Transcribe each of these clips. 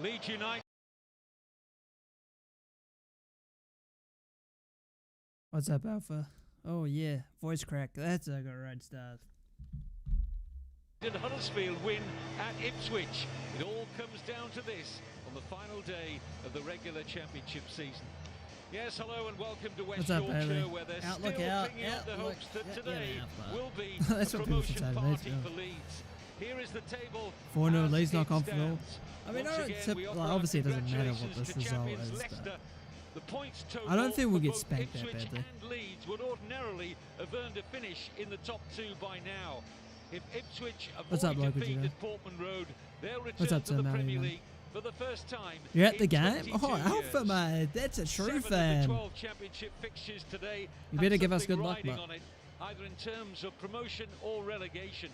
Leeds United. What's up, Alpha? Oh yeah, voice crack. That's a good red start. Did Huddersfield win at Ipswich? It all comes down to this on the final day of the regular championship season. Yes, hello and welcome to West Yorkshire, where they're Outlook still out, clinging on the hopes that today will be That's a what people should promotion say, party mate. for Leeds. Here is the table. 4-0 Leeds as not it comfortable. stands. I mean, Once I don't again, tip, we like, offer obviously it doesn't matter what congratulations this to result champions is, Leicester. but The points total I don't think we'll for get both spanked that Ipswich badly. and Leeds would ordinarily have earned a finish in the top two by now. If Ipswich What's up, avoid Logan, defeat Jimmy? at Portman Road, they'll What's return up, to the Tim? Premier How you League for the first time. You're at the in game? 22 Oh, Alpha, years. mate. That's a true 7 of the fan. 12 championship fixtures today You have better give us something good luck, riding mate. on it, either in terms of promotion or relegation.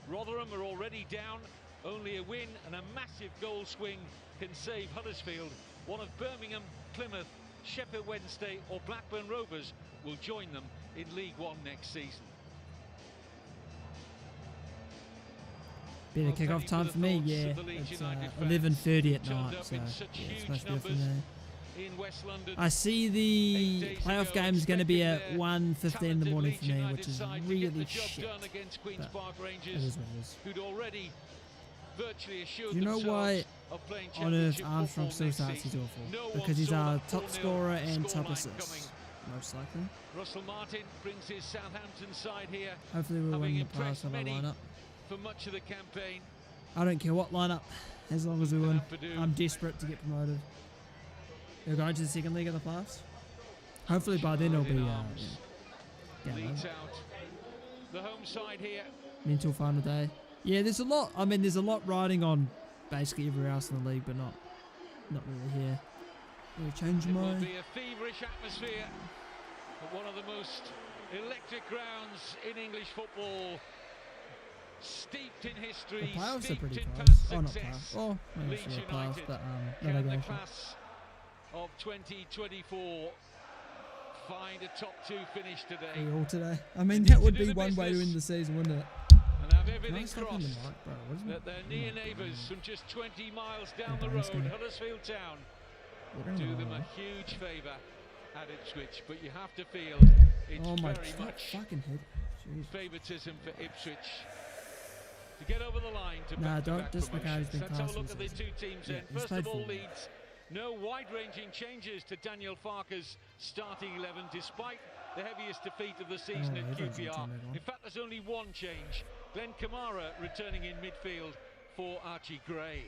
Rotherham are already down. Only a win and a massive goal swing can save Huddersfield. One of Birmingham, Plymouth, Sheffield Wednesday or Blackburn Rovers will join them in League One next season. Bit of kick-off time for me, yeah. It's 11:30 at night, so yeah, it's much better for me. In West London, I see the playoff game is going to be at 1:15 in the morning for me, which is really shit. But it is what it is. who'd already virtually assured Do you know why of playing on earth championship Armstrong football still next starts his season. awful? No one Because he's saw our that top 4-0 scorer and top scoreline assists, coming. most likely. Russell Martin brings his Southampton side here, Hopefully we'll having win the playoffs impressed on our many lineup. for much of the campaign. I don't care what lineup, as long as we win. Purdue. I'm desperate to get promoted. We're going to the second league in the playoffs. Hopefully by then it'll be Leeds out. The home side here. mental final day. Yeah, there's a lot. I mean, there's a lot riding on basically everywhere else in the league, but not really here. We'll change It my. will be a feverish atmosphere at one of the most electric grounds in English football. Steeped in The history, playoffs are steeped pretty in close. past Oh, not success. playoffs. Oh, maybe Leeds it's playoffs, United but can the relegation. class of 2024 find a top two finish today We all today. I mean, They that need would to do be the one way to business. win the season, wouldn't it? and have everything Nice stuff on the crossed mic, bro. What is that their near neighbours from just 20 miles down the road, Huddersfield Town, do them a huge favour at Ipswich, but you have to feel it's Oh my very much fucking head. Jeez. favouritism for Ipswich to get over the line to Nah, back-to-back don't disregard his promotions. big Let's have pass a look this at the season. two teams Yeah, then. he's First played of all, for them. Leeds. No wide-ranging changes to Daniel Farke's starting 11, despite the heaviest defeat of the season Oh, at everyone's QPR. on team, In fact, there's only one change. Glenn Kamara returning in midfield for Archie Gray.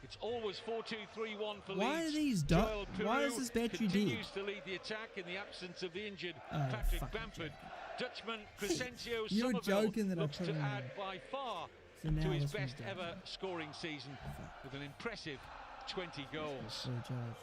It's always 4-2-3-1 for Why Leeds. are these Joel why is Perew this battery continues dead? to lead the attack in the absence of the injured Oh, Patrick fucking Bamford. joking. Dutchman Crescencio You're Somerville joking that I looks put to him add in. by far So now to his this one's best done. ever scoring season with an impressive 20 goals. So judged.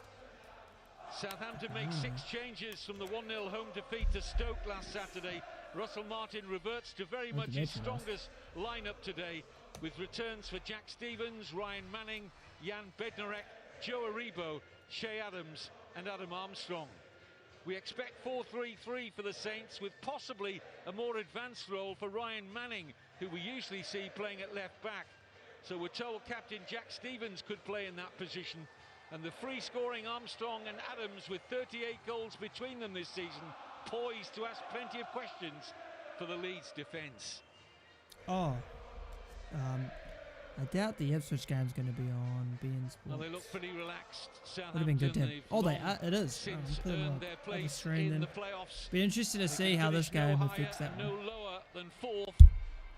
Southampton makes 6 changes from the 1-0 home defeat to Stoke last Saturday. Russell Martin reverts to very Look much at his that, Russ. strongest lineup today, with returns for Jack Stevens, Ryan Manning, Jan Bednarek, Joe Aribo, Shea Adams and Adam Armstrong. We expect 4-3-3 for the Saints, with possibly a more advanced role for Ryan Manning, who we usually see playing at left back. So we're told captain Jack Stevens could play in that position. And the free-scoring Armstrong and Adams, with 38 goals between them this season, poised to ask plenty of questions for the Leeds defence. Oh, I doubt the Ipswich game's going to be on beIN Sports. Well, they look pretty relaxed. Would have been good to have. They've Oh, they long are. It is. since Put 'em earned on their the place screen in then. the playoffs. Be interested to They see can how this finish no game higher affects that and one. no lower than 4th.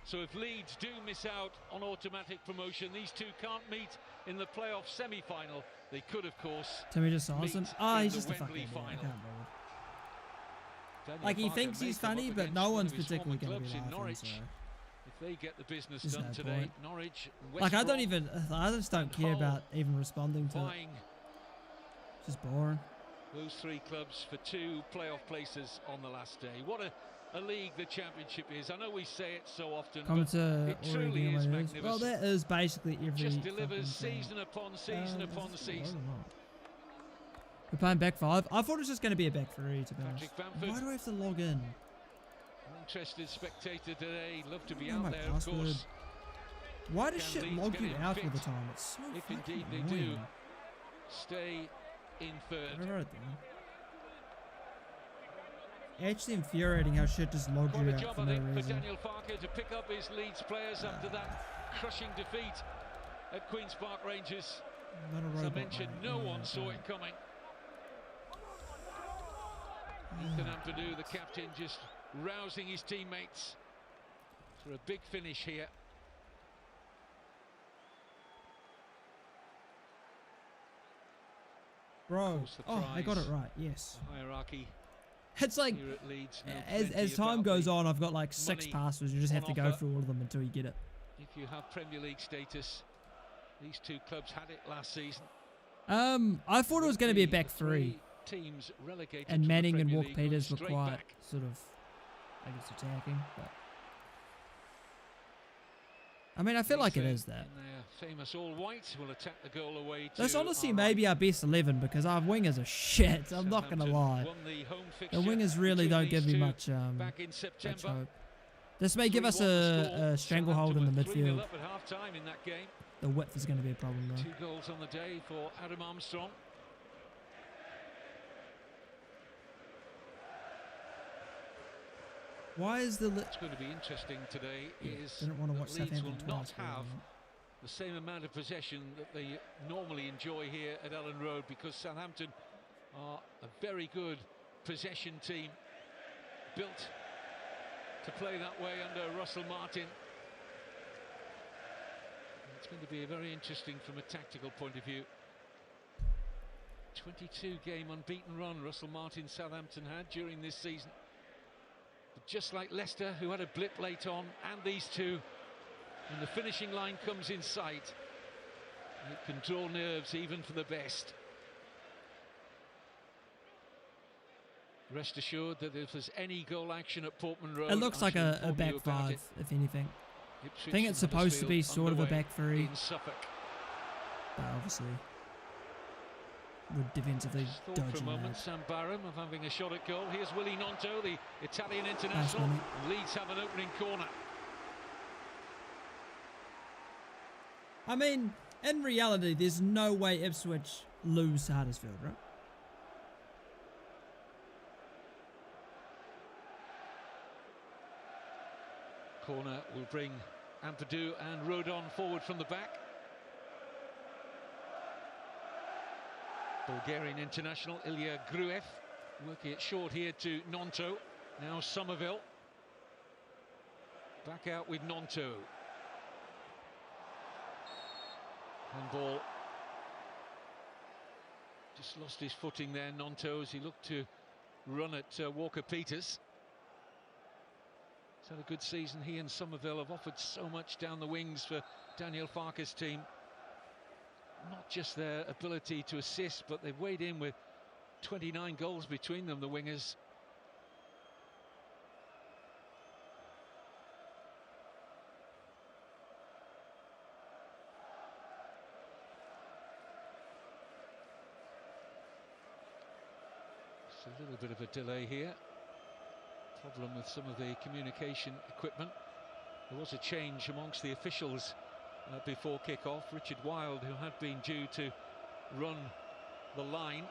So if Leeds do miss out on automatic promotion, these two can't meet in the playoff semi-final. They could, of course, Timmy just saws him. meet Oh, in he's the just a fucking Wembley idiot. I final. can't believe. Daniel Like, he Farke thinks may he's come up funny, but against no one one's of his particularly former going to be clubs in laughing. Norwich. So. If they get the business There's done no today, point. Norwich and West Like, I don't Brom even. I just don't care Hull about even responding to it. vying It's just boring. those 3 clubs for 2 playoff places on the last day. What a league the championship is. I know we say it so often, Comment but to it truly is magnificent. Well, that is basically every. Just delivers fucking thing. season upon season upon Is it season. or not? We're playing back 5. I thought it was just going to be a back 3, to be honest. Patrick Bamford, Why do I have to log in? an interested spectator today. Love to be Oh, out my there, of password. course. Why does Can shit Leeds log get you him out all fit? the time? It's so If fucking indeed they annoying. do, stay in third. I wrote it down. Actually infuriating how shit just logged Quite you a out job, for I no think, for reason. Daniel Farke to pick up his Leeds players after that crushing defeat at Queen's Park Rangers. Not a As I robot, mentioned, mate. no Yeah, one saw it coming. Ethan Ampadu, the captain, just rousing his teammates for a big finish here. Bro, course, the oh, I got it prize. right, yes. The hierarchy It's like, here at Leeds. know as plenty time about goes the on, I've got like 6 money passwords. You just have on to go offer. through all of them until you get it. If you have Premier League status, these two clubs had it last season. I thought it was going to be a back The three, teams relegated and from the Manning and Premier Walker League going Peters were straight quite back. sort of, I guess, attacking. But I mean, I feel like it is that. In their famous all white will attack the goal away to That's honestly our maybe our best 11 because our wingers are shit. I'm not going to Southampton lie. won the home The fixture wingers really between don't give these me two much back in much September. hope. This may give us 3-1 the score. a stranglehold in the Southampton were 3-0 midfield. up at half-time in that game. The width is going to be a problem though. 2 goals on the day for Adam Armstrong. Why is the... What's going to be interesting today is didn't want to watch that Leeds will Southampton not twice. have the same amount of possession that they normally enjoy here at Ellen Road, because Southampton are a very good possession team, built to play that way under Russell Martin. It's going to be very interesting from a tactical point of view. 22 game unbeaten run Russell Martin Southampton had during this season. But just like Leicester, who had a blip late on, and these two, when the finishing line comes in sight, it can draw nerves even for the best. Rest assured that if there's any goal action at Portman Road, It looks I like shall a inform back you about 5, it. if anything. Ipswich I think it's and supposed to be Huddersfield sort of a underway back 3, in Suffolk. but obviously would defensively Just thought dodge for a in moment that. Sam Barham of having a shot at goal. Here's Willie Nonto, the Italian Nice international. money. Leeds have an opening corner. I mean, in reality, there's no way Ipswich lose to Huddersfield, right? Corner will bring Ampadu and Rodon forward from the back. Bulgarian international Ilya Gruev working it short here to Nonto. Now Somerville. Back out with Nonto. Handball. Just lost his footing there, Nonto, as he looked to run at Walker Peters. He's had a good season. He and Somerville have offered so much down the wings for Daniel Farke's team. Not just their ability to assist, but they've weighed in with 29 goals between them, the wingers. It's a little bit of a delay here. Problem with some of the communication equipment. There was a change amongst the officials before kick-off. Richard Wilde, who had been due to run the line,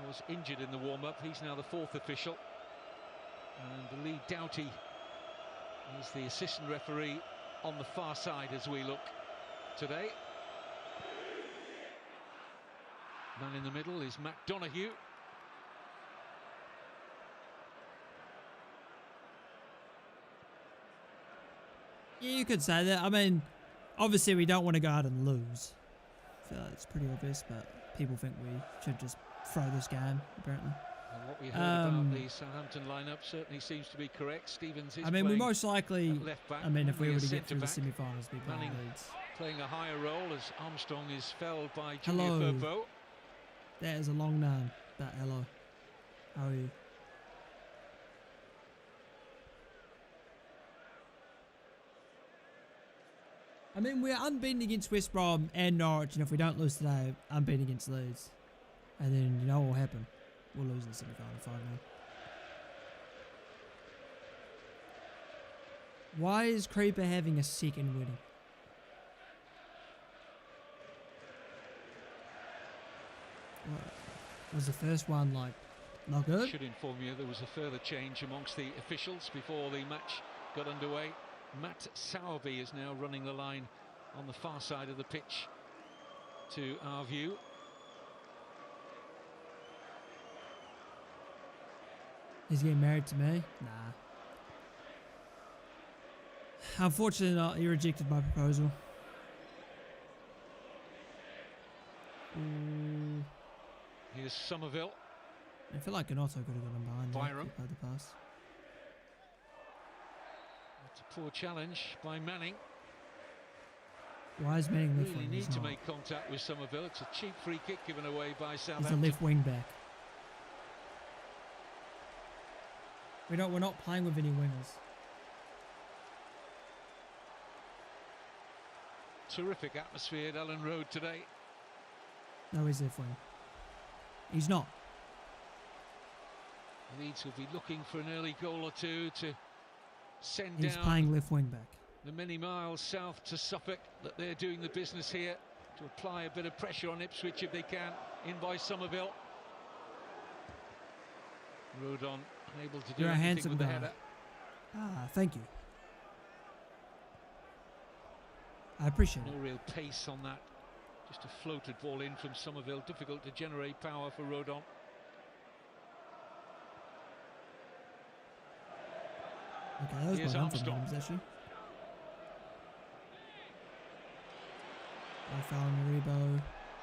was injured in the warm-up. He's now the 4th official. And Lee Doughty is the assistant referee on the far side as we look today. Man in the middle is Matt Donoghue. Yeah, you could say that. I mean, obviously we don't want to go out and lose. I feel like it's pretty obvious, but people think we should just throw this game, apparently. And what we heard about the Southampton lineup certainly seems to be correct. Stevens is I mean, we playing most likely, at left back. I mean, if we Only were a to get through the centre-back. semi-finals, we'd be playing Manning Leeds. playing a higher role as Armstrong is felled by Junior Hello. Firpo. That is a long name, but hello. How are you? I mean, we're unbeaten against West Brom and Norwich, and if we don't lose today, unbeaten against Leeds. And then, you know what will happen? We'll lose in the semi-final 5-0. Why is Creeper having a second wedding? Was the first one like not good? Should inform you there was a further change amongst the officials before the match got underway. Matt Sowerby is now running the line on the far side of the pitch to our view. He's getting married to me? Nah. Unfortunately not, he rejected my proposal. Ooh. Here's Somerville. I feel like Gnotto could have got him behind. Byram. Played the pass. It's a poor challenge by Manning. Why is Manning left Really wing? need to make contact with Somerville. It's a cheap free kick given away by Southampton. He's a left wing back. We're not playing with any wingers. Terrific atmosphere at Ellen Road today. No, he's left wing. He's not. Leeds will be looking for an early goal or two to send He's down playing left wing back. the many miles south to Suffolk, that they're doing the business here to apply a bit of pressure on Ipswich if they can. In by Somerville. Rodon unable to do You're a anything handsome with the guy. header. Ah, thank you. I appreciate No it. real pace on that. Just a floated ball in from Somerville. Difficult to generate power for Rodon. Okay, that was Here's well done from Armstrong. Adams, actually. No foul on Rebo.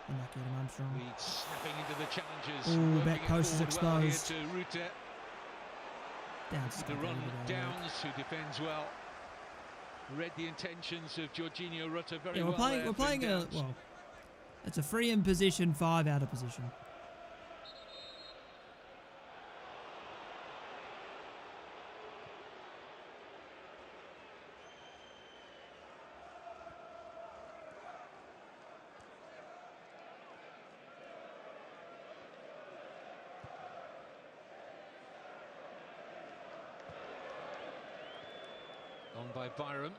Unlucky on Armstrong. Leeds snapping into the challenges. Ooh, working back it post is forward well here exposed. to Rutte. Down to The run Downs, who defends well. Read the intentions of Jorginho Rutte very Yeah, well. we're playing a, Downs. well, it's a 3 in position, 5 out of position. On by Byram.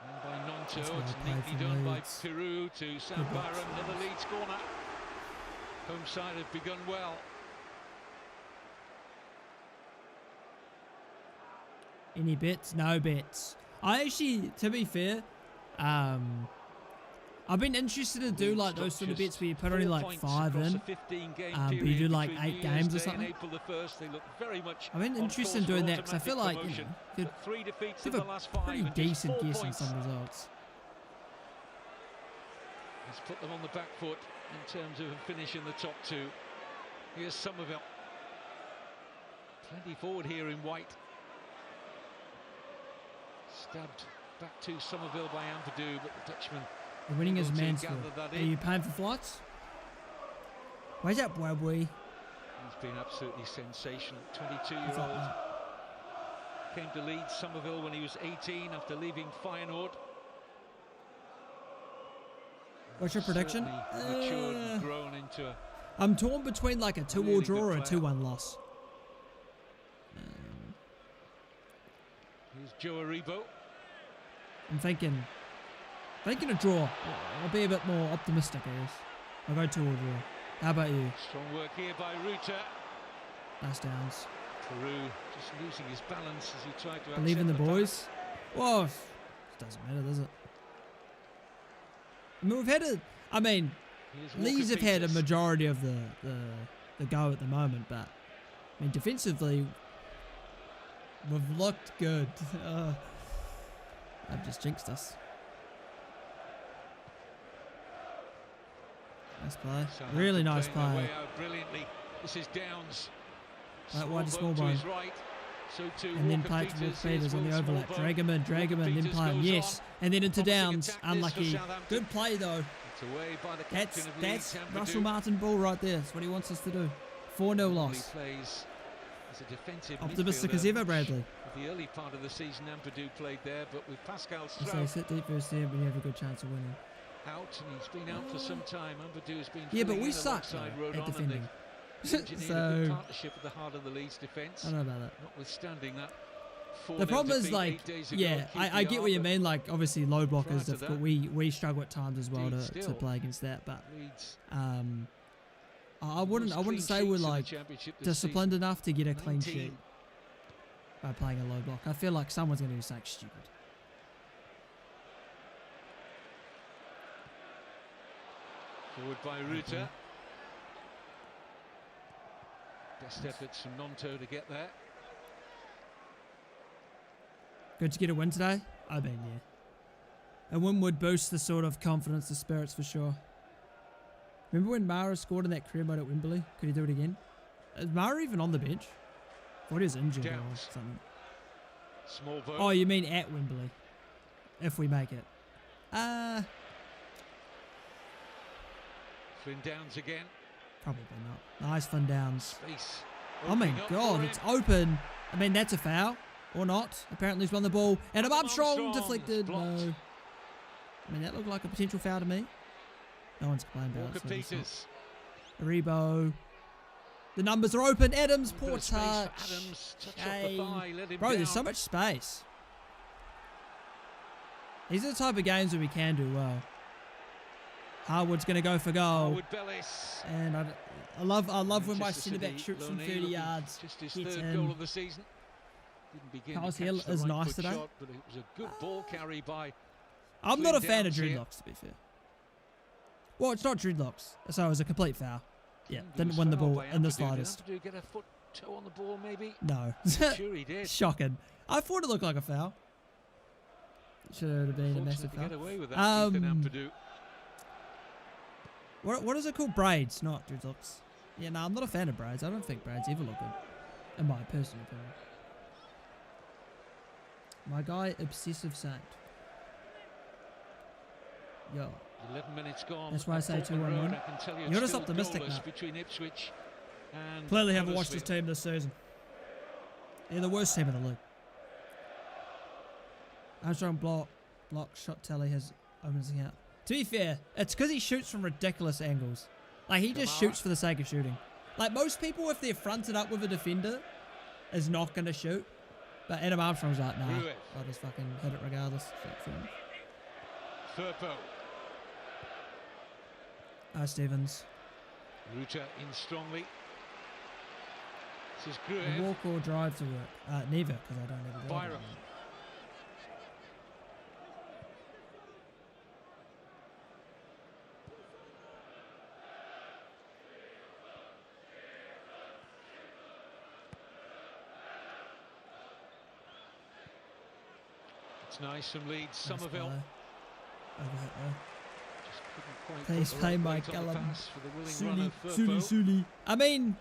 And by Nonto. That's well It's played neatly from done by Leeds. Peru to Sam Good box. Byram. Another Leeds corner. Home side have begun well. Any bets? No bets. I actually, to be fair, I've been interested to do like those sort of bets where you put only like 5 in, but you do like 8 games or something. I've been interested in doing that because I feel like, you know, you could have a pretty decent guess on some results. He's put them on the back foot in terms of finishing the top 2. Here's Somerville. Plenty forward here in white. Stabbed back to Somerville by Ampadu, but the Dutchman. The winning is able to Mansfield. gather that Are in. you paying for flights? Where's that Webwe? He's been absolutely sensational. 22-year-old. Came to Leeds, Somerville, when he was 18 after leaving Feyenoord. What's your prediction? Certainly matured and grown into a I'm torn between like a 2-all really draw good or a player. 2-1 loss. Here's Joe Aribo. I'm thinking a draw. I'll be a bit more optimistic, I guess. I'll go 2-all draw. How about you? Strong work here by Rutte. Nice Downs. Peru just losing his balance as he tried to Believe in the accept boys. Whoa, it doesn't matter, does it? I mean, we've had a. I mean, Here's Leeds have Walker had a Peters. majority of the go at the moment, but I mean, defensively, we've looked good. They've just jinxed us. Nice play. Southampton Really nice playing their play. way out brilliantly. This is Downs. Right, wide to small to bone. his right. So too And then Walker play to Wolf Peters. Peters on the Here's Will overlap. Smallbone. Drag him in, then Peters play him. goes Yes. on. And then into Promising Downs. attack this for Unlucky. Southampton. Good play though. It's away by the captain That's of Leeds, Ampadu. Russell Martin Bull right there. That's what he wants us to do. 4-0 loss. He plays as a defensive Optimistic midfielder. as ever, Bradley. The early part of the season, Ampadu played there, but with Pascal So Stroud sit deep first there, but you have a good chance of winning. out, and he's been out for some time. Ampadu has been Yeah, but filling we in suck alongside though, Rodon, at and defending. they've engineered a good So partnership at the heart of the Leeds defence. I don't know about that. Notwithstanding that. The problem is like, yeah, I get what you mean. Like obviously low block prior is to difficult. that, We struggle at times as well indeed to still, play against that. But Leeds I wouldn't say we're like disciplined enough to get a clean sheet by playing a low block. I feel like someone's going to do something stupid. Forward by Ruta. Best efforts from Nonto to get there. Good to get a win today? I mean, yeah. A win would boost the sort of confidence, the spirits for sure. Remember when Mara scored in that career mode at Wembley? Could he do it again? Is Mara even on the bench? I thought he was injured or something. Small boat. Oh, you mean at Wembley? If we make it. Flynn Downs again. Probably not. Nice Flynn Downs. Space. Oh my God, it's open. I mean, that's a foul. Or not. Apparently he's won the ball. And Armstrong deflected. No. I mean, that looked like a potential foul to me. No one's complaining about it. Peters. Rebo. The numbers are open. Adams, poor touch. Adams, touch off the thigh, let him Bro, down. there's so much space. These are the type of games where we can do well. Harwood's going to go for goal. And I love when my centre-back shoots from 30 yards. Just his third goal of the season. Didn't begin Carlos to Hill catch the is right nice foot today. shot, but it was a good ball carry by I'm not a fan of Flynn dreadlocks, to be fair. Well, it's not dreadlocks, so it was a complete foul. Yeah, didn't win the ball in the slightest. Did get a foot toe on the ball, maybe? No. Sure he did. Shocking. I thought it looked like a foul. Should have been a massive foul. Get away with that, what is it called? Braids, not dreadlocks. Yeah, no, I'm not a fan of braids. I don't think braids ever look good, in my personal opinion. My guy, Obsessive Saint. Yo. 11 minutes gone. That's why I say 2-1-1. You're just optimistic now. Between Ipswich and clearly haven't watched this team this season. They're the worst team in the league. Armstrong block shot tally has opens out. To be fair, it's because he shoots from ridiculous angles. Like, he just shoots for the sake of shooting. Like, most people, if they're fronted up with a defender, is not going to shoot. But Adam Armstrong's like, nah, I'll just fucking hit it regardless. Firpo. Stevens. Ruta in strongly. This is A walk or drive to work. Neither, because I don't have a drive. Byram. It's nice from Leeds. Somerville. Overhit there. Please play my Callum. Suli. I mean,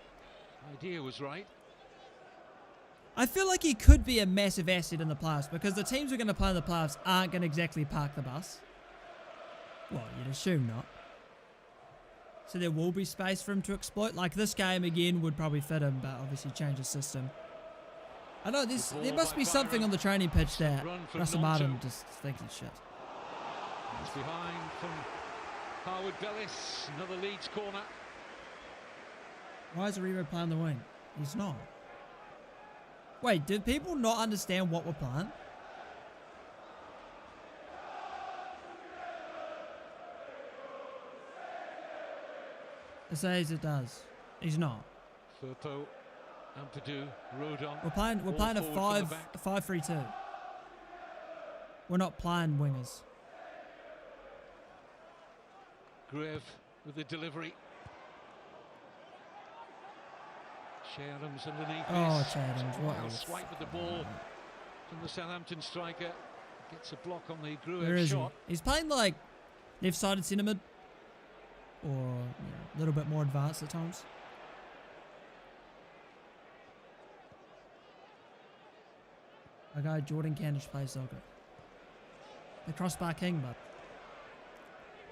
idea was right. I feel like he could be a massive asset in the playoffs because the teams who are going to play in the playoffs aren't going to exactly park the bus. Well, you'd assume not. So there will be space for him to exploit. Like this game again would probably fit him, but obviously change the system. I know there must be something on the training pitch that Russell Martin just thinks it's shit. It's behind from Harwood Bellis, another Leeds corner. Why is Rebo playing the wing? He's not. Wait, did people not understand what we're playing? It says it does. He's not. Firpo, Ampadu, Rodon. We're playing a 5-3-2. We're not playing wingers. Greve with the delivery. Shea Adams underneath. Oh, Shea Adams, what a swipe with the ball from the Southampton striker. Gets a block on the Where Greve is shot. He's playing like left-sided centre mid, or a little bit more advanced at times. Our guy Jordan Candish plays so good. The crossbar king, but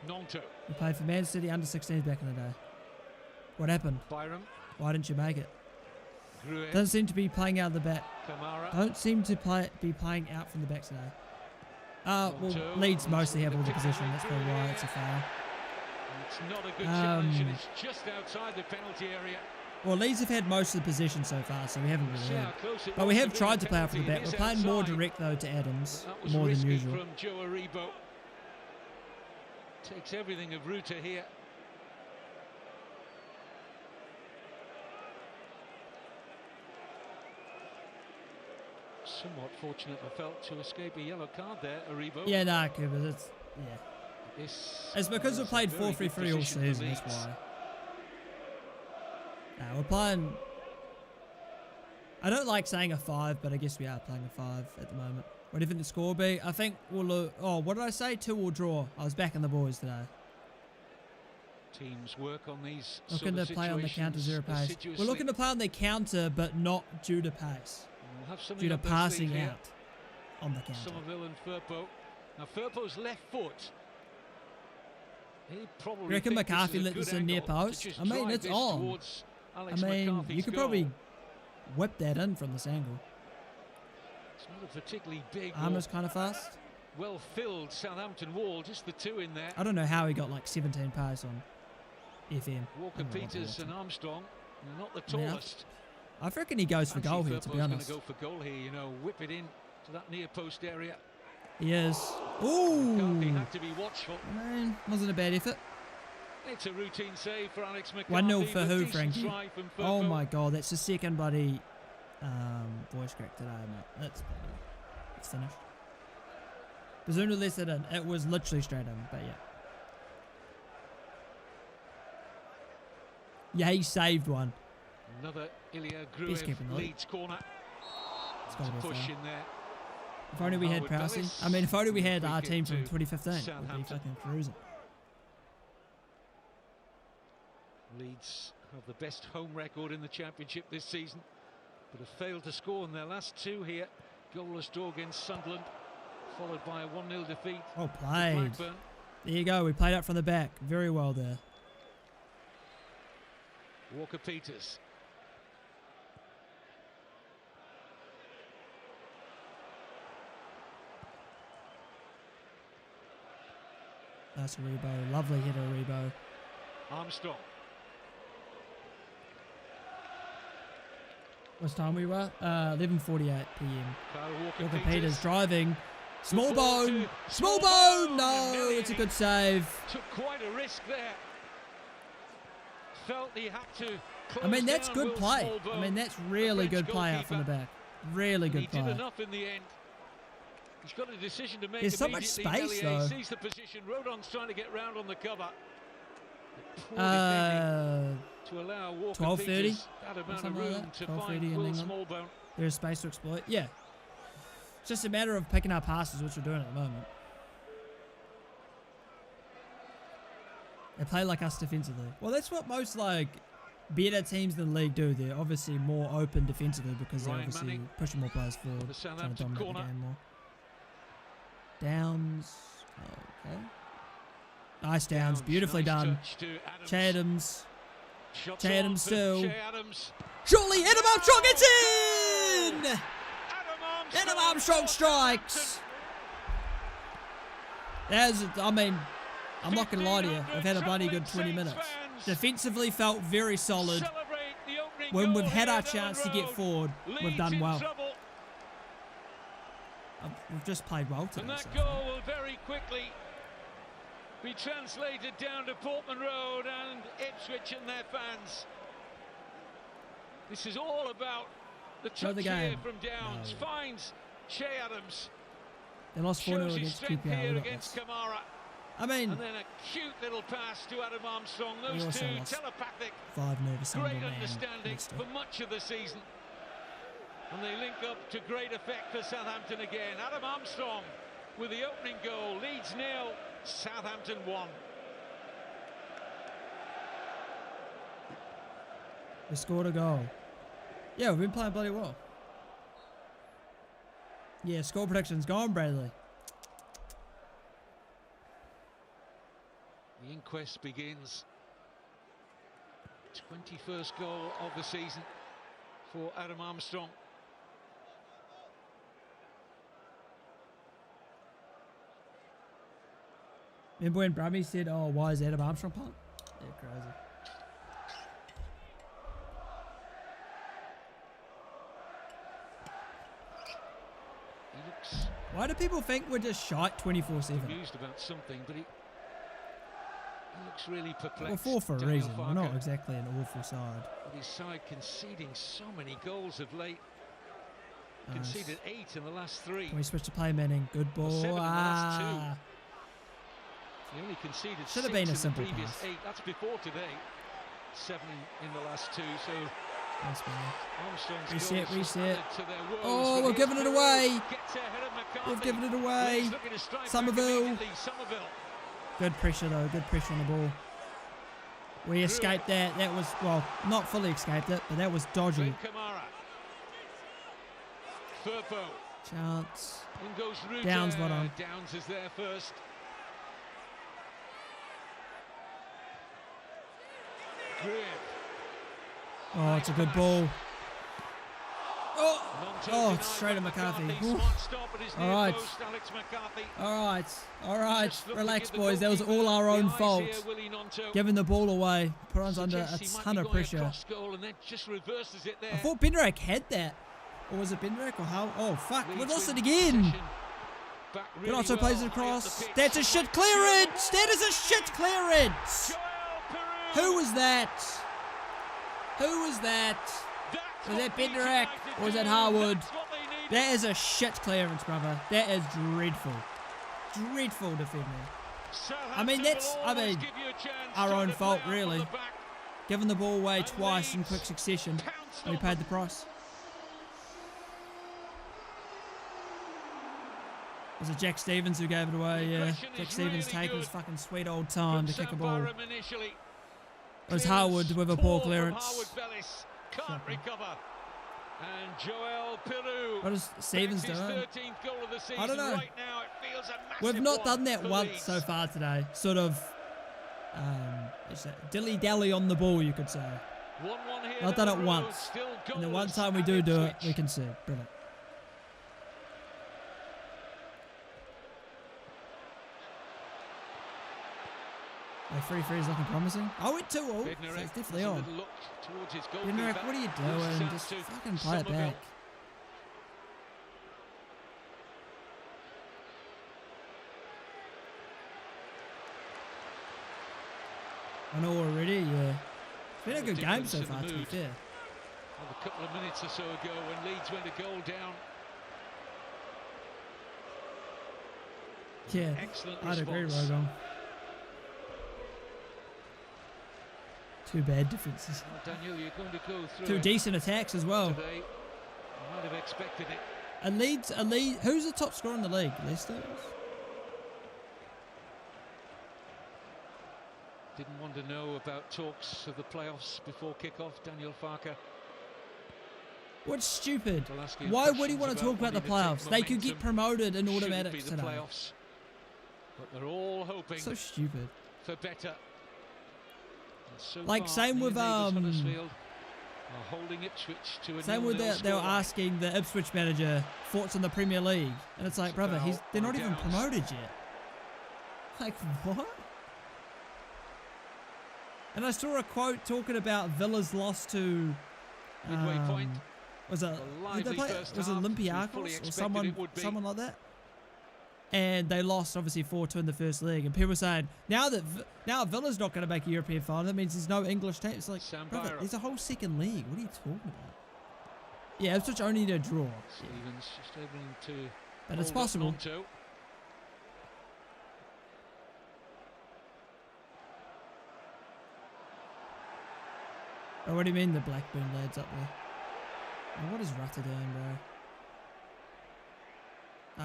Nonto. he played for Man City under 16s back in the day. What happened? Byram. Why didn't you make it? Grue. Doesn't seem to be playing out of the back. Kamara. Don't seem to be playing out from the back today. Well, Leeds mostly have all the position. That's probably why it's a foul. It's not a good challenge, and it's just outside the penalty area. Well, Leeds have had most of the position so far, so we haven't really had. But we have tried to play out from the back. We're playing more direct, though, to Adams, more than usual. From Joe Aribo. Takes everything of Ruta here. Somewhat fortunate, I felt, to escape a yellow card there, Aribo. Yeah, nah, Cooper, that's... Yeah. It's because we've played 4-3-3 all season, that's why. Nah, we're playing... I don't like saying a 5, but I guess we are playing a 5 at the moment. What do you think the score will be? I think we'll... oh, what did I say? 2 will draw. I was backing the boys today. Teams work on these looking to play on the counter 0 pace. We're looking to play on the counter, but not due to pace. We'll due to passing out on the counter. Somerville and Firpo. Now Firpo's left foot. He probably reckon McCarthy let this in near post? I mean, it's on. I mean, you could probably whip that in from this angle. It's not a particularly big. Armour's kind of fast. Well filled Southampton wall, just the 2 in there. I don't know how he got like 17 pace on FM. Walker Peters and Armstrong, not the tallest. I reckon he goes for goal here, to be honest. Going to go for goal here, you know, whip it in to that near post area. He is. Ooh! He had to be watchful. I mean, wasn't a bad effort. It's a routine save for Alex McCarthy. 1-0 for who, Frankie? Oh my God, that's the second bloody voice crack today, mate. That's bloody. It's finished. Bazunu left it in. It was literally straight in, but yeah. Yeah, he saved one. Another Ilya Gruev Leeds corner. It's got to be push in there. If only we had Prowsey. I mean, if only we had our team from 2015, we'd be fucking cruising. Leeds have the best home record in the Championship this season, but have failed to score in their last 2 here. Goalless draw against Sunderland, followed by a 1-0 defeat. Oh, played. There you go. We played up from the back. Very well there. Walker Peters. That's Aribo. Lovely hitter, Aribo. Armstrong. What's time we were? 11:48 p.m. Walker Peters driving. Small bone. Small bone. No, it's a good save. Took quite a risk there. Felt he had to. I mean, that's good play. I mean, that's really good play out from the back. Really good play. He did enough in the end. He's got a decision to make. There's so much space though. Sees the position. Rodon's trying to get round on the cover. To allow Walker 12:30. That amount of room to find Will Smallbone. There's space to exploit. Yeah. It's just a matter of picking our passes, which we're doing at the moment. They play like us defensively. Well, that's what most like better teams in the league do. They're obviously more open defensively because they're obviously pushing more players forward, trying to dominate the game more. Downs. Okay. Nice Downs. Beautifully done. Che Adams. Che Adams still. Surely Adam Armstrong gets in! Adam Armstrong strikes. I mean, I'm not going to lie to you. We've had a bloody good 20 minutes. Defensively felt very solid. When we've had our chance to get forward, we've done well. We've just played well today. And that goal will very quickly be translated down to Portman Road and Ipswich and their fans. This is all about the touch here from Downs. Finds Che Adams. They lost 4-0 against QPR. Against Kamara. I mean, and then a cute little pass to Adam Armstrong. Those two telepathic. 5-0 great understanding for much of the season. And they link up to great effect for Southampton again. Adam Armstrong with the opening goal. Leeds 0, Southampton 1. We scored a goal. Yeah, we've been playing bloody well. Yeah, score predictions. Go on, Bradley. The inquest begins. 21st goal of the season for Adam Armstrong. Remember when Brummy said, "Oh, why is Adam Armstrong punt?" Yeah, crazy. Why do people think we're just shite 24/7? Confused about something, but he looks really perplexed. We're 4 for a reason. We're not exactly an awful side. But his side conceding so many goals of late. conceded 8 in the last 3. Can we switch to play, Manning? Good ball. 7 in the last 2. He only conceded Should have been a simple in the previous pass. 8. That's before today. 7 in the last 2. So Nice, Armstrong's reset, goals reset. to their woes. Oh, we're giving it away. We've given it away. Somerville. Good pressure though. Good pressure on the ball. We escaped that. That was, well, not fully escaped it, but that was dodgy. Chance. Downs, what on? Downs is there first. Oh, it's a good ball. Oh, it's straight at McCarthy. All right. All right. Relax, boys. That was all our own fault. Giving the ball away. Put us under a ton of pressure. I thought Benderak had that. Or was it Benderak or how? Oh, fuck. We lost it again. But also plays it across. That's a shit clearance. That is a shit clearance. Who was that? Who was that? Was that Benderak or was that Harwood? That is a shit clearance, brother. That is dreadful. Dreadful defending. I mean, that's, our own fault, really. Giving the ball away twice in quick succession. We paid the price. Was it Jack Stevens who gave it away? Yeah. Jack Stevens taking his fucking sweet old time to kick a ball. It was Harwood with a poor clearance. Can't recover. And Joel Piru. What is Stevens doing? 13th goal of the season. I don't know. Right now, it feels a massive We've not done that for once Leeds. so far today. Sort of dilly-dally on the ball, you could say. 1-1 here. Not done it once. And the one time we do it, we can see. Brilliant. My 3-3 is looking promising. I went 2-0, so it's definitely on. Benderak, what are you doing? Just fucking play it back. I know already, yeah. It's been a good game so far, to be fair. A couple of minutes or so ago when Leeds went a goal down. Yeah, I'd agree, Rogon. Two bad defences. Well, Daniel, you're going to go through 2 decent attacks as well. Today. You might have expected it. And Leeds, who's the top scorer in the league? Leicester? Didn't want to know about talks of the playoffs before kick-off, Daniel Farker. What's stupid? Why would he want to talk about the playoffs? They could get promoted in automatics today. Playoffs, but they're all hoping so stupid. for better. So like same with same with they were asking the Ipswich manager thoughts on the Premier League, and it's like, brother, they're not even promoted yet. Like what? And I saw a quote talking about Villa's loss to midway point. Was it Olympiacos or someone like that? And they lost, obviously, 4-2 in the first league. And people were saying, now Villa's not going to make a European final, that means there's no English team. It's like, brother, there's a whole second league. What are you talking about? Yeah, Ipswich only need a draw. Stevens just able to but it's possible. Oh, what do you mean the Blackburn lads up there? Oh, what is Rutter doing, bro?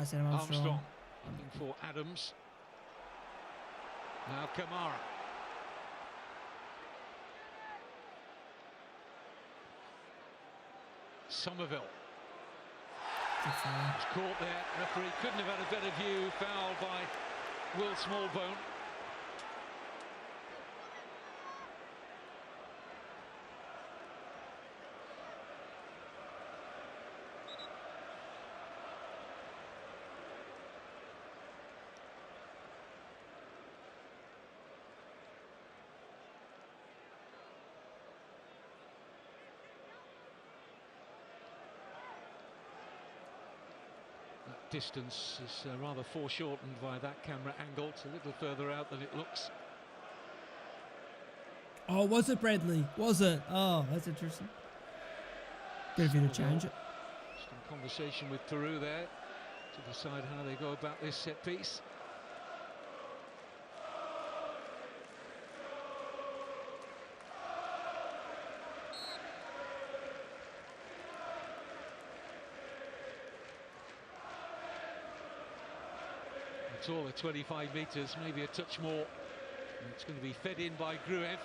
I said him Armstrong. Looking for Adams. Now Kamara. Somerville. It's caught there. Referee couldn't have had a better view. Foul by Will Smallbone. Distance is rather foreshortened by that camera angle. It's a little further out than it looks. Oh, was it Bradley? Was it? Oh, that's interesting. Good of you to change it. Just Conversation with Peru there to decide how they go about this set piece. It's all at 25 metres, maybe a touch more. And it's going to be fed in by Gruev.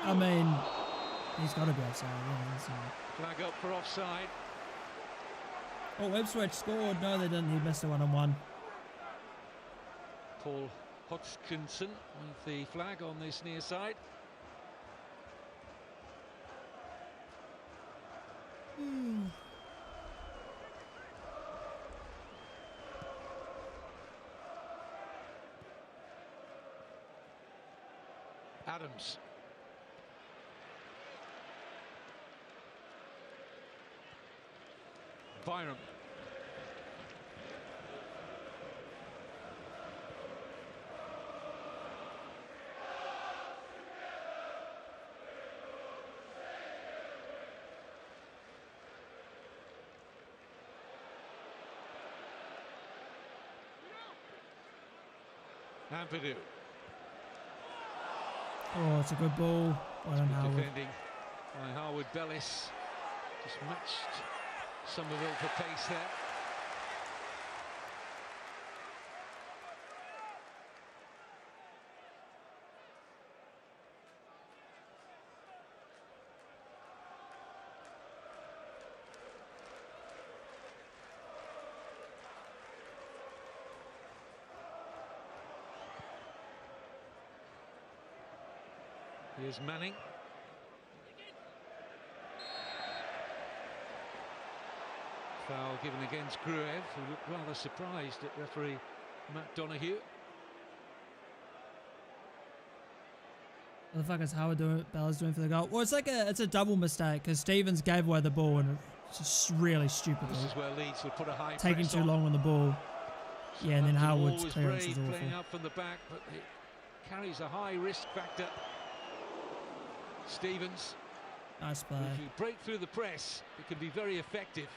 I mean, he's got to be offside. Yeah, flag up for offside. Oh, Ipswich scored. No, they didn't. He missed a one-on-one. Paul Hodgkinson with the flag on this near side. Adams. Byram. Ampadu. Oh, it's a good ball. Well done, Howard. Defending by Howard Bellis. Just matched Somerville for pace there. Here's Manning. Foul given against Gruev, who looked rather surprised at referee Matt Donoghue. What the fuck is Howard doing? Bella's doing for the goal? Well, it's a double mistake because Stevens gave away the ball and it's just really stupid. This is where Leeds would put a high taking too long on the ball. Yeah, and then Howard's clearance is awful. Playing out from the back, but it carries a high risk factor. Stevens. Nice play. If you break through the press, it can be very effective.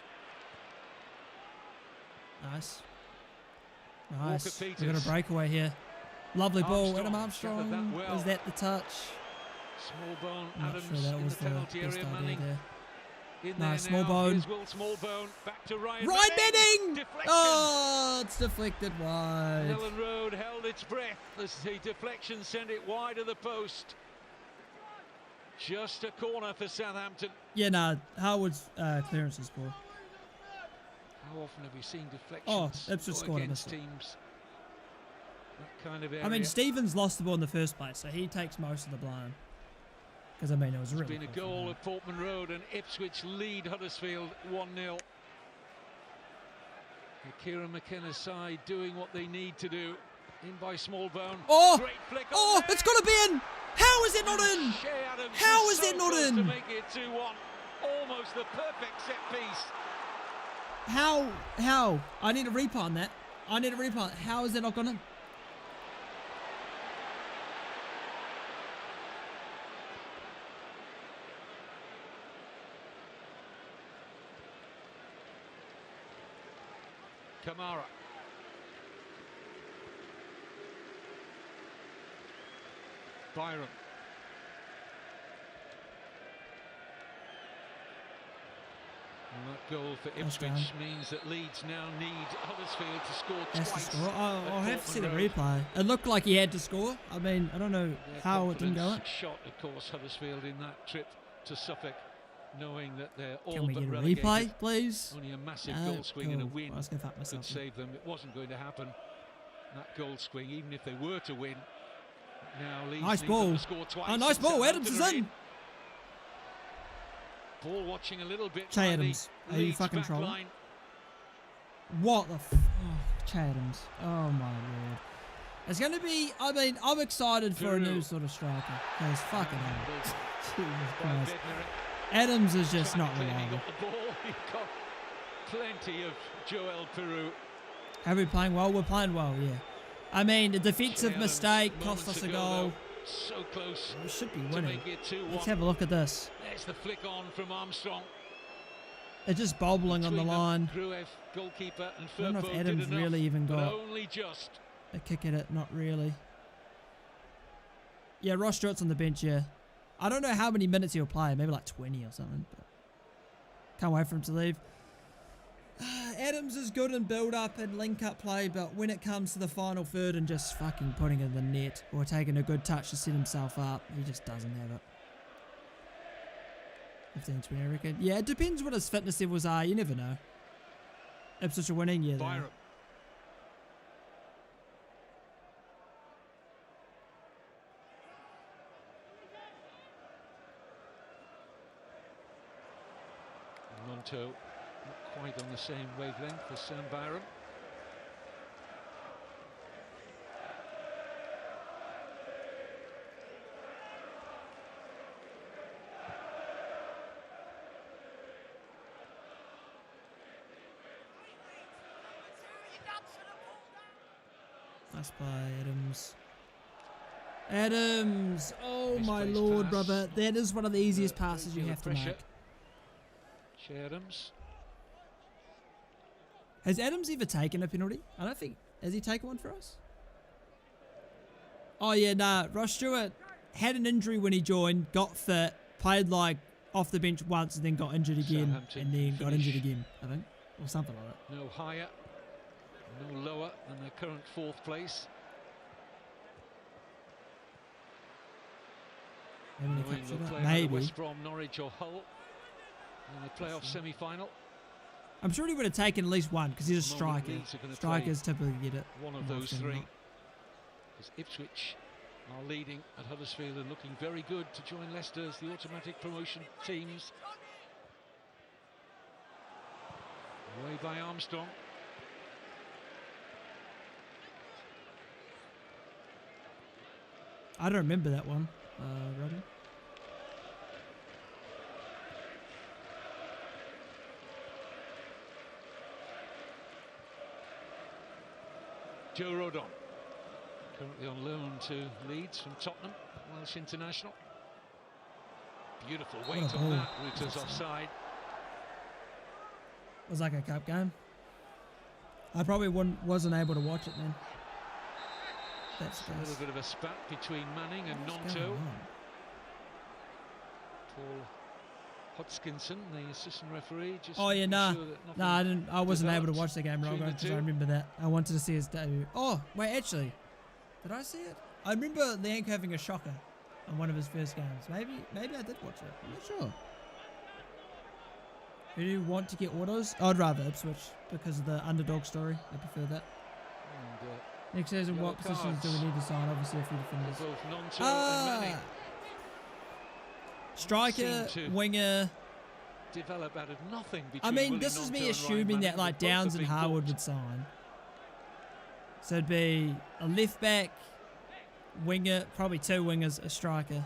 Nice. Nice. We've got a breakaway here. Lovely ball. Adam Armstrong. Well. Was that the touch? Smallbone. I'm Adams not sure that was the penalty area. Manning there. Nice, Smallbone. Smallbone. Back to Ryan Manning! Deflection. Oh, it's deflected wide. Ellen Road held its breath as the deflection sent it wide of the post. Just a corner for Southampton. Yeah, nah, Howard's clearance is poor. How often have we seen deflections against teams? That kind of area. I mean, Stevens lost the ball in the first place, so he takes most of the blame. Because, I mean, it was really been a goal at Portman Road and Ipswich lead Huddersfield 1-0. Kieran McKenna's side doing what they need to do. In by Smallbone. Oh! Great flick it's got to be in! How is it not in? How is it not in? To make it 2-1. Almost the perfect set piece. How? I need a replay on that. How is it not gone in? Kamara. Byron. And that goal for Ipswich means that Leeds now need Huddersfield to score twice. I'll have to see the replay. It looked like he had to score. I mean, I don't know how it didn't go in. Shot, of course, Huddersfield in that trip to Suffolk, knowing that they're all Can we but get a relegated. replay, please? Only a massive goal swing and a win could save them. It wasn't going to happen. That goal swing, even if they were to win. Now Leeds nice ball. To score twice. Oh, nice ball. Adams is in. Ball watching a little bit. Che Adams, are you fucking trolling? What the Che Adams. Oh my lord. It's going to be, I mean, I'm excited for a new sort of striker. Because fucking Adams. Jesus Christ. Adams is just not reliable. He got the ball. He got plenty of Joel Peru. Are we playing well? We're playing well, yeah. I mean, the defensive mistake cost us a goal. So close. We should be winning. Let's have a look at this. There's the flick on from Armstrong. It's just bobbling on the line. Gruev, goalkeeper, and I don't know if Adams really even got a kick at it. Not really. Yeah, Ross Stewart's on the bench, yeah. I don't know how many minutes he'll play. Maybe like 20 or something. But can't wait for him to leave. Adams is good in build-up and link-up play, but when it comes to the final third and just fucking putting it in the net or taking a good touch to set himself up, he just doesn't have it. 15-20, I reckon. Yeah, it depends what his fitness levels are. You never know. Ipswich are winning, yeah. Byram. Monto, not quite on the same wavelength as Sam Byram. Nice play, Adams. Adams! Oh my lord, brother. That is one of the easiest passes you have to make. Adams. Has Adams ever taken a penalty? I don't think. Has he taken one for us? Oh yeah, nah. Ross Stewart had an injury when he joined, got fit, played like off the bench once and then got injured again, and then got injured again, I think. Or something like that. No higher, no lower than their current 4th place. Maybe. West Brom, Norwich or Hull in the playoff semi-final. I'm sure he would have taken at least one because he's a striker. Strikers typically get it. One of those three. Because Ipswich are leading at Huddersfield and looking very good to join Leicester as the automatic promotion teams. Away by Armstrong. I don't remember that one, Rodney. Joe Rodon, currently on loan to Leeds from Tottenham, Welsh international. Beautiful weight on that, Ruta's offside. It was like a cup game. I probably wasn't able to watch it then. That's a little bit of a spat between Manning and Nonto. Paul Hodgkinson, the assistant referee. Just oh yeah, nah, sure nah, I wasn't able to watch the game, Rogo, because I remember that. I wanted to see his debut. Oh, wait, actually, did I see it? I remember the anchor having a shocker on one of his first games. Maybe I did watch it. I'm not sure. Who do you want to get autos? I'd rather Ipswich because of the underdog story. I prefer that. And, next season, what positions do we need to sign? Obviously, a few defenders. Both Nonto and Manning. Striker, winger. Develop out of nothing. I mean, this is me assuming that like Downs and Harwood would sign. So it'd be a left back, winger, probably 2 wingers, a striker.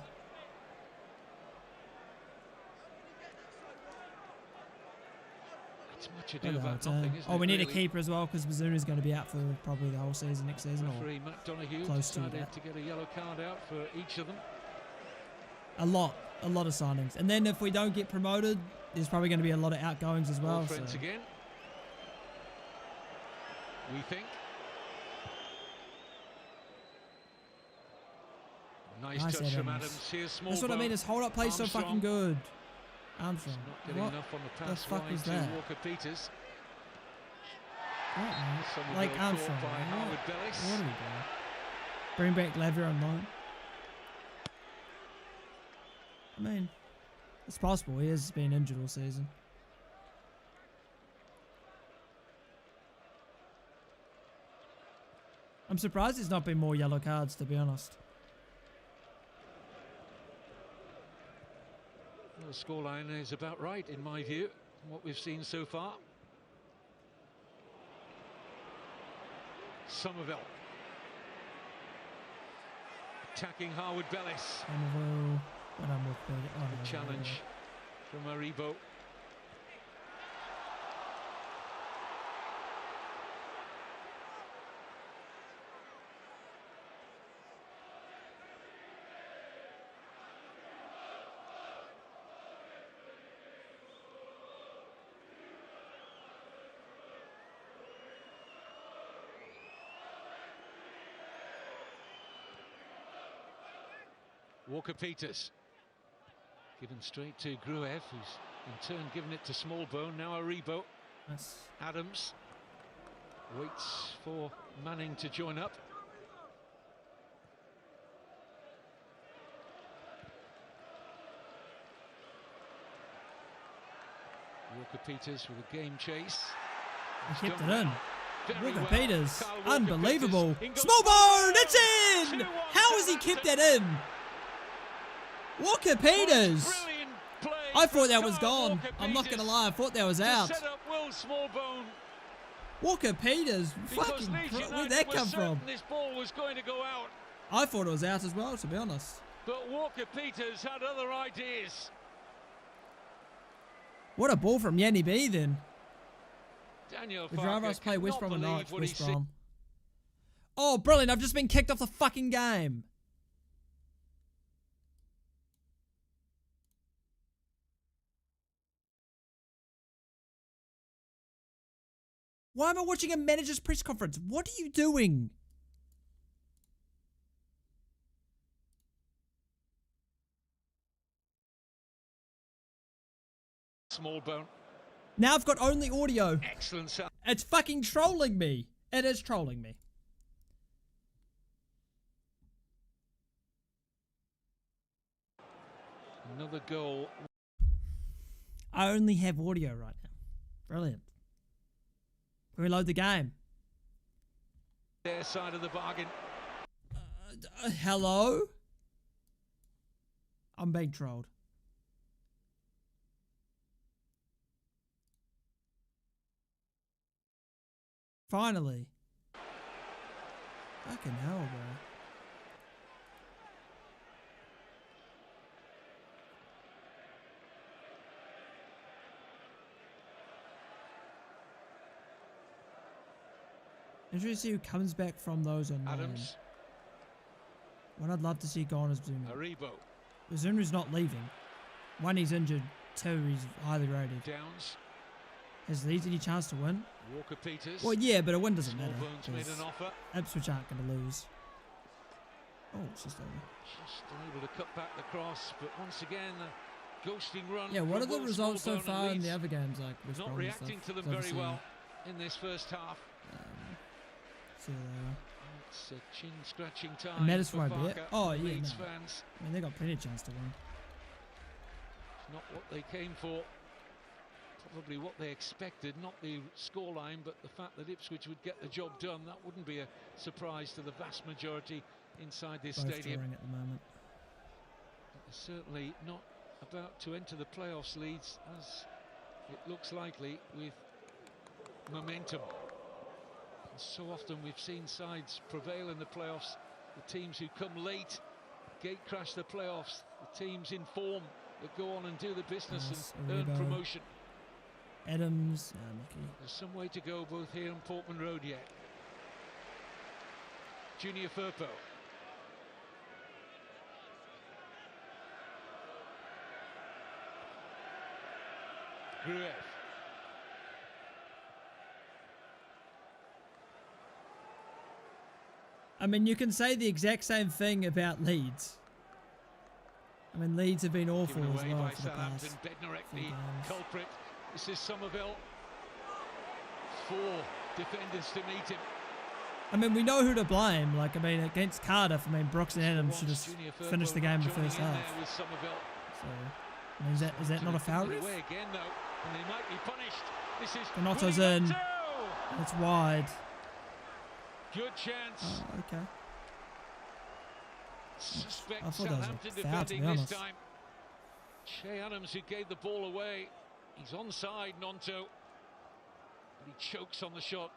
It's much ado about nothing, isn't oh, we it, need really? a keeper as well because Bazuna's going to be out for probably the whole season next season. Referee Matt Donoghue close decided to get a yellow card out for each of them. A lot of signings, and then if we don't get promoted, there's probably going to be a lot of outgoings as well. Friends again. We think. Nice touch Adams. from Adams. Here's small. That's what I mean. His hold-up play's so fucking good. Armstrong. Not getting enough on the pass. The fuck was that? Walker Peters. What, man? Like Armstrong. What are we doing? Bring back Lavier on loan. I mean, it's possible. He has been injured all season. I'm surprised there's not been more yellow cards, to be honest. Well, the scoreline is about right, in my view, from what we've seen so far. Somerville. Attacking Harwood Bellis. Challenge from Aribo. Walker-Peters. Given straight to Gruev, who's in turn given it to Smallbone. Now Aribo. Yes. Adams waits for Manning to join up. Walker-Peters with a game chase. He kept it in. Walker-Peters, well. unbelievable. Smallbone, it's in! How has he kept that in? Walker-Peters. I thought that was gone. I'm not going to lie, I thought that was out. Walker-Peters, fucking, where'd that come from? This ball was going to go out. I thought it was out as well, to be honest. But Walker-Peters had other ideas. What a ball from Yanni B then. Would you rather us play West Brom or Norwich? West Brom. Oh, brilliant. I've just been kicked off the fucking game. Why am I watching a manager's press conference? What are you doing? Smallbone. Now I've got only audio. Excellent sound. It's fucking trolling me. It is trolling me. Another goal. I only have audio right now. Brilliant. Reload the game. Their side of the bargain. Hello? I'm being trolled. Finally. Fucking hell, bro. Interesting to see who comes back from those on Adams. What I'd love to see gone is Zuma. Aribo. Zuma's not leaving. One, he's injured. Two, he's highly rated. Downs. Has Leeds any chance to win? Walker-Peters. Well, yeah, but a win doesn't matter. Made an offer. Ipswich aren't going to lose. Oh, it's just over. Just able to cut back the cross, but once again, a ghosting run. Yeah, what are the results so far in the other games? Like not reacting to them very well in this first half. See you later. It's a chin-scratching time. And that is why I bet. Oh, yeah, Leeds no. fans. I mean, they got plenty of chance to win. It's not what they came for. Probably what they expected, not the scoreline, but the fact that Ipswich would get the job done. That wouldn't be a surprise to the vast majority inside this stadium. Both at the moment. They're certainly not about to enter the playoffs, Leeds, as it looks likely, with momentum. And so often we've seen sides prevail in the playoffs. The teams who come late gate crash the playoffs. The teams in form that go on and do the business and earn promotion. Adams, there's some way to go both here and Portman Road yet. Junior Firpo. Gruev. I mean, you can say the exact same thing about Leeds. I mean, Leeds have been awful as well for the past Bednarek, few games. Culprit. This is Somerville. 4 defenders to meet him. I mean, we know who to blame. Like, I mean, against Cardiff, I mean, Brooks and Adams should have finished the game in the first half. So, I mean, is that not a foul? Again, though, and they might be punished. This is Ganotto's in. It's wide. Good chance. Oh, okay. Suspect I thought that was Southampton a foul, to be honest. this time. Che Adams, who gave the ball away. He's onside, Nonto. But he chokes on the shot.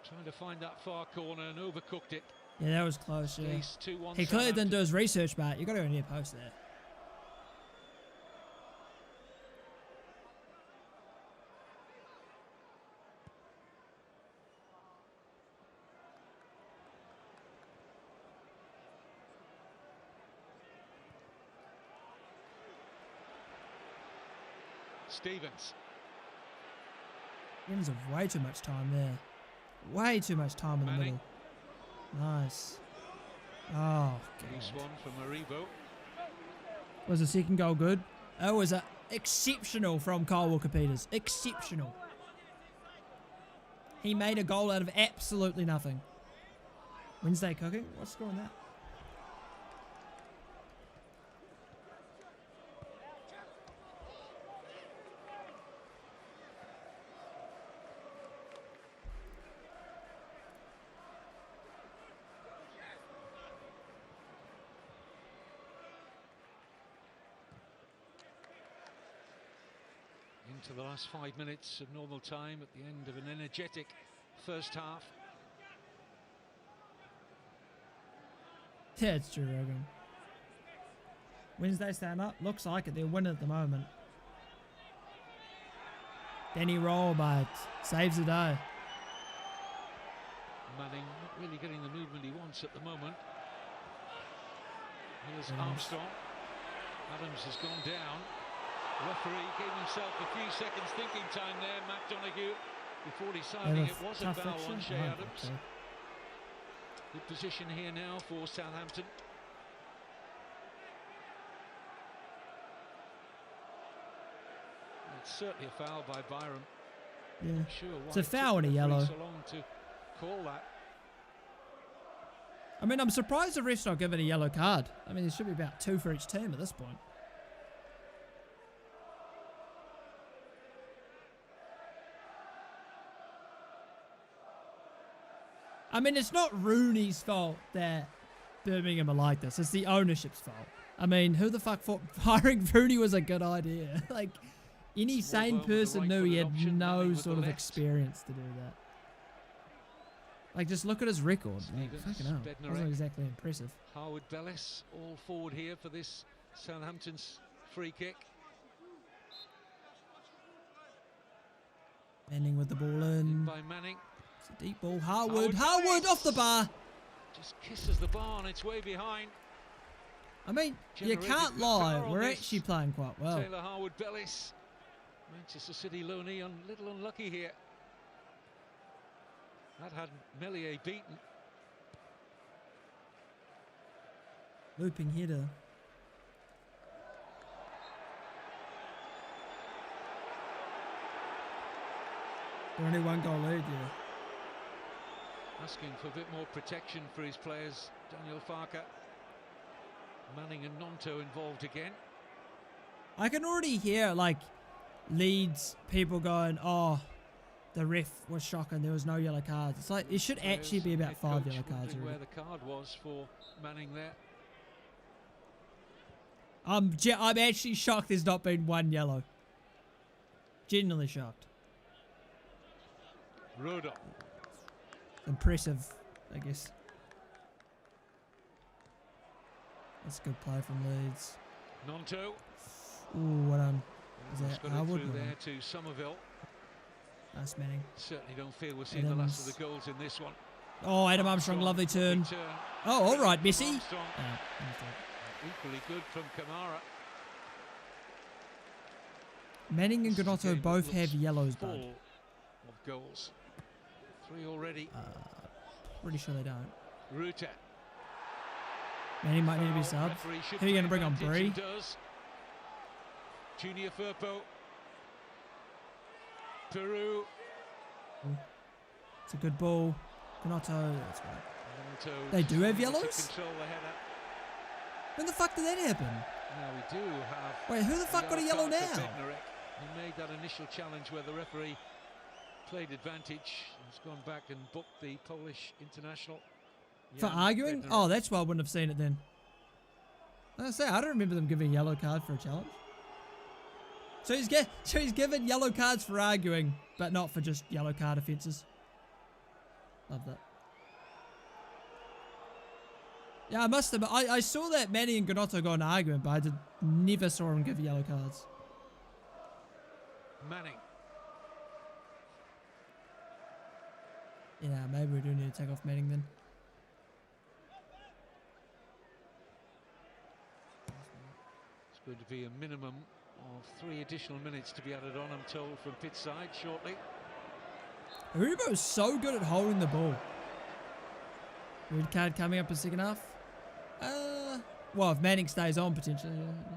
Trying to find that far corner and overcooked it. Yeah, that was close, yeah. He clearly Southampton. didn't do his research, but you got to go near post there. Stevens. Stevens have way too much time there. Way too much time in the Manning. middle. Nice. Oh, God. Loose one from Aribo. Was the second goal good? It was exceptional from Kyle Walker-Peters. Exceptional. He made a goal out of absolutely nothing. Wednesday cooking? What's scoring that? Into the last 5 minutes of normal time at the end of an energetic first half. Yeah, it's true, Rogan. Wednesday stand up. Looks like it. They're winning at the moment. Danny Roll, but saves the day. Manning not really getting the movement he wants at the moment. Here's Armstrong. Adams has gone down. The referee gave himself a few seconds thinking time there, Matt Donoghue, before deciding it was a foul on Shea Adams. Good position here now for Southampton. It's certainly a foul by Byram. Yeah, Sure, it's a foul and a yellow. So long to call that. I mean, I'm surprised the ref's not giving a yellow card. I mean, there should be about 2 for each team at this point. I mean, it's not Rooney's fault that Birmingham are like this. It's the ownership's fault. I mean, who the fuck thought firing Rooney was a good idea? Like, any sane person knew he had no sort of experience to do that. Like, just look at his record. Like, fucking hell. Wasn't exactly impressive. Harwood Bellis all forward here for this Southampton's free kick. Manning with the ball in. By Manning. It's a deep ball. Harwood off the bar. Just kisses the bar on its way behind. I mean, you can't lie. We're actually playing quite well. Taylor Harwood Bellis. Manchester City loanee, a little unlucky here. That had Meslier beaten. Looping header. They're only 1 goal lead, yeah. Asking for a bit more protection for his players. Daniel Farker. Manning and Nonto involved again. I can already hear, like, Leeds people going, oh, the ref was shocking, there was no yellow cards. It's like, it should actually be about 5 yellow cards. Where the card was for Manning there. I'm actually shocked there's not been 1 yellow. Genuinely shocked. Roda. Impressive, I guess. That's a good play from Leeds. Nonto. Ooh, what on? Is that Harwood through there to Somerville? Nice Manning. Certainly don't feel we're seeing the last of the goals in this one. Oh, Adam Armstrong, lovely turn. Oh, all right, Messi. Equally good from Kamara. Manning and Gnotto both have yellows, bud. Of goals. 3 already. Pretty sure they don't. Ruta. Manning might need to be subbed. Who are you going to bring on, Bree? Junior Firpo. Peru. It's a good ball. Gnotto, that's right. They do have yellows? When the fuck did that happen? Now we do have. Wait, who the fuck got a yellow now? He made that initial challenge where the referee played advantage. He's gone back and booked the Polish international. For arguing? Oh, that's why I wouldn't have seen it then. I don't remember them giving a yellow card for a challenge. So he's given yellow cards for arguing, but not for just yellow card offences. Love that. Yeah, I must have. I saw that Manny and Gnotto got an argument, but I never saw him give yellow cards. Manning. Yeah, maybe we do need to take off Manning then. It's going to be a minimum of 3 additional minutes to be added on, I'm told, from pitch side shortly. Aribo is so good at holding the ball. Red card coming up in second half. Well, if Manning stays on, potentially, yeah.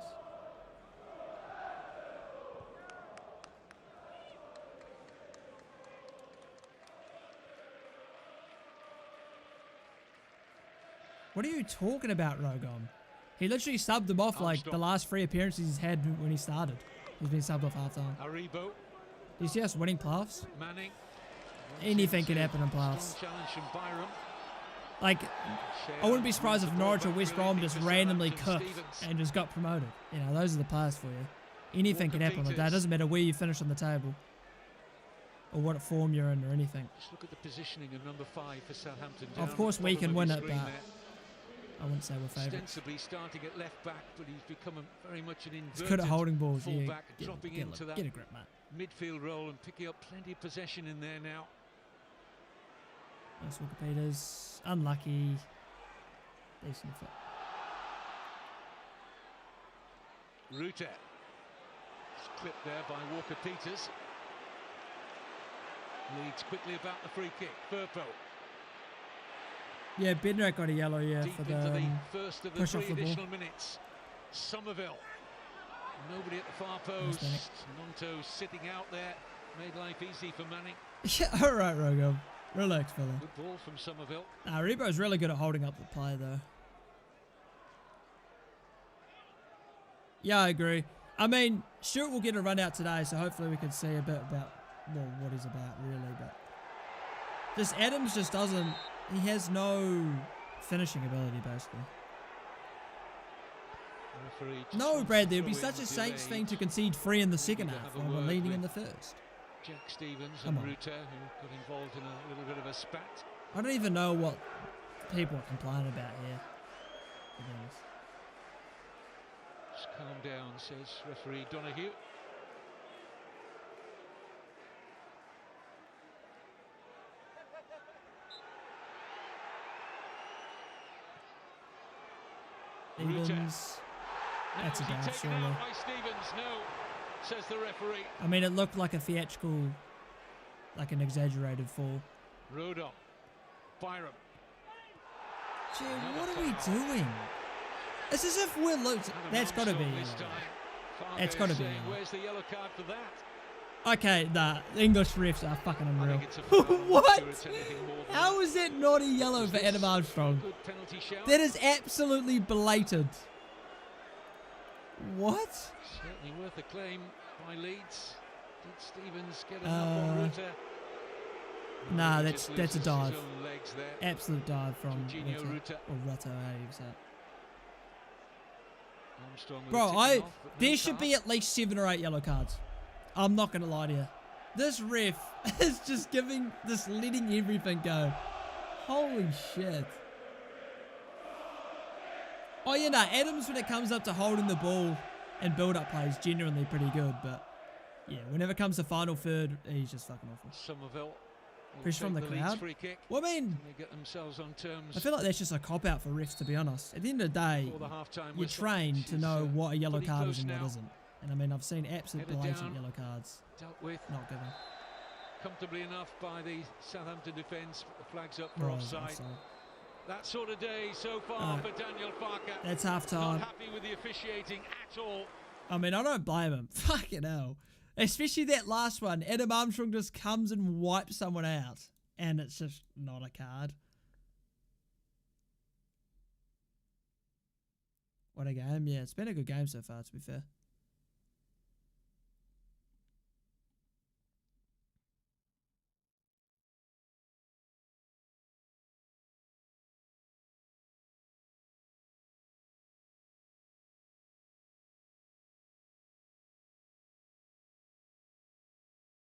What are you talking about, Rogon? He literally subbed him off like the last 3 appearances he's had when he started. He's been subbed off half-time. Do you see us winning playoffs? Anything can happen in playoffs. Like, I wouldn't be surprised if Norwich or West Brom just randomly cooked and just got promoted. You know, those are the players for you. Anything can happen on the day. It doesn't matter where you finish on the table or what form you're in or anything. Just look at the positioning of number 5 for Southampton. Of course, we can win it, but I wouldn't say we're favourites. Ostensibly starting at left back, but he's become very much an inverted he's good at holding balls. Fullback, Yeah, dropping into that get a grip, mate. Midfield role and picking up plenty of possession in there now. Nice Walker Peters. Unlucky. Decent foot. Ruter. It's clipped there by Walker Peters. Leeds quickly about the free kick. Firpo. Yeah, Bednarik got a yellow, yeah, Deep for the into the first of the push 3 off the additional ball. minutes. Somerville. Nobody at the far post. Monto sitting out there. Made life easy for Manning. Yeah, alright, Rogo. Relax, fella. Good ball from Somerville. Rebo's really good at holding up the play, though. Yeah, I agree. I mean, Stuart will get a run out today, so hopefully we can see a bit about what he's about, really. But this Adams just doesn't... He has no finishing ability, basically. No, Bradley, it would be such a Saints thing to concede 3 in the second half while we're leading in the first. Jack Stevens and Ruter, who got involved in a little bit of a spat. I don't even know what people are complaining about here, to be honest. Just calm down, says referee Donahue. Stevens. That's a dive, surely. Stevens, no, says the referee. I mean, it looked like a theatrical, like an exaggerated fall. Rodon. Byram. Gee, what are we doing? It's as if we're losing. That's got to be yellow. That's got to be yellow. Where's the yellow card for that? Okay, the English refs are fucking unreal. What? How is that not a yellow for Adam Armstrong? That is absolutely blatant. What? Certainly worth a claim by Leeds. Did Stevens get enough on Ruter? Nah, that's a dive. Absolute dive from Ruter. Or Rutter, how do you say it? Bro, there should be at least 7 or 8 yellow cards. I'm not going to lie to you. This ref is just letting everything go. Holy shit. Oh, yeah, no, Adams, when it comes up to holding the ball and build-up play, is genuinely pretty good. But, yeah, whenever it comes to final third, he's just fucking awful. Somerville. Pressure from the crowd. Well, I mean, get themselves on terms. I feel like that's just a cop-out for refs, to be honest. At the end of the day, you're trained to know what a yellow card is and what isn't. And I mean, I've seen absolute blatant yellow cards. Dealt with. Not given. Comfortably enough by the Southampton defence. The flag's up for offside. That sort of day so far for Daniel Farker. That's half-time. Not happy with the officiating at all. I mean, I don't blame him. Fucking hell. Especially that last one. Adam Armstrong just comes and wipes someone out. And it's just not a card. What a game. Yeah, it's been a good game so far, to be fair.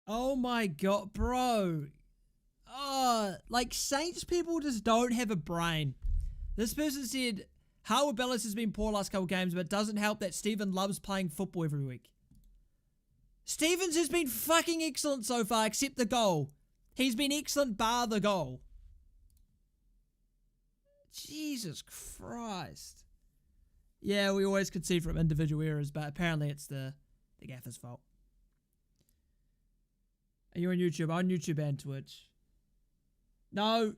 Oh my god, bro. Oh, like Saints people just don't have a brain. This person said, Howard Bellis has been poor last couple games, but it doesn't help that Stephen loves playing football every week. Stevens has been fucking excellent so far, except the goal. He's been excellent bar the goal. Jesus Christ. Yeah, we always concede from individual errors, but apparently it's the gaffer's fault. Are you on YouTube? On YouTube and Twitch. No,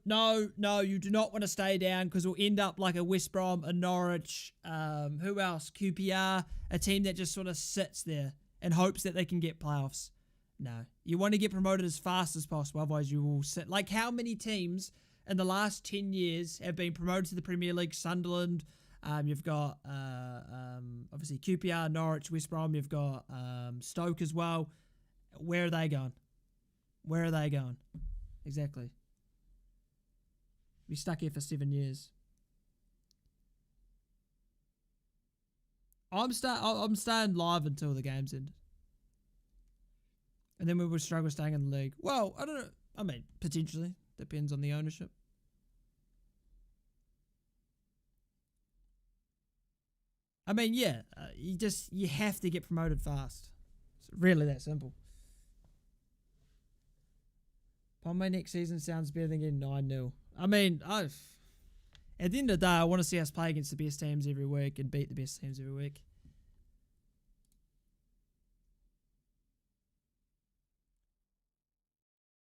you do not want to stay down because we'll end up like a West Brom, a Norwich, who else? QPR, a team that just sort of sits there and hopes that they can get playoffs. No, you want to get promoted as fast as possible, otherwise you will sit. Like how many teams in the last 10 years have been promoted to the Premier League? Sunderland, you've got obviously QPR, Norwich, West Brom, you've got Stoke as well. Where are they going? Where are they going? Exactly. Be stuck here for 7 years. I'm staying live until the game's end. And then we will struggle staying in the league. Well, I don't know. I mean, potentially. Depends on the ownership. I mean, yeah. You have to get promoted fast. It's really that simple. Palme next season sounds better than getting 9-0. I mean, at the end of the day, I want to see us play against the best teams every week and beat the best teams every week.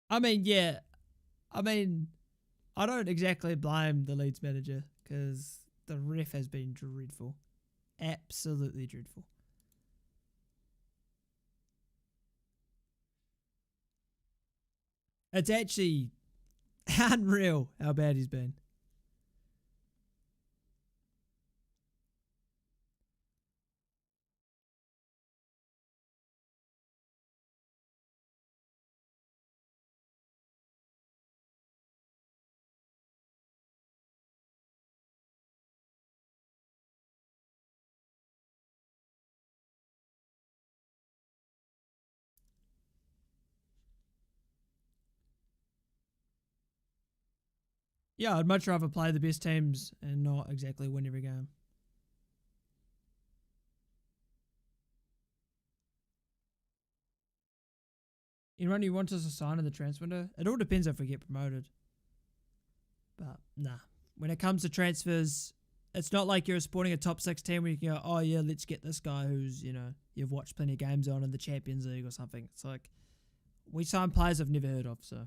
I mean, yeah. I mean, I don't exactly blame the Leeds manager because the ref has been dreadful. Absolutely dreadful. It's actually unreal how bad he's been. Yeah, I'd much rather play the best teams and not exactly win every game. Anyone who wants us to sign in the transfer window? It all depends if we get promoted. But nah, when it comes to transfers, it's not like you're supporting a top 6 team where you can go, oh yeah, let's get this guy who's, you've watched plenty of games on in the Champions League or something. It's like, we sign players I've never heard of, so.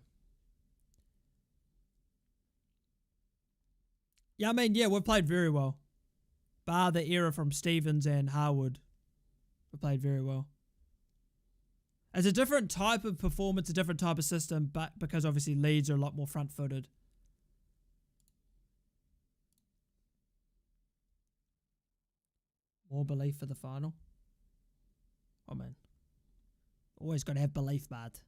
Yeah, I mean, yeah, we've played very well. Bar the era from Stevens and Harwood, we played very well. It's a different type of performance, a different type of system, but because obviously Leeds are a lot more front-footed. More belief for the final. Oh, man. Always got to have belief, bad.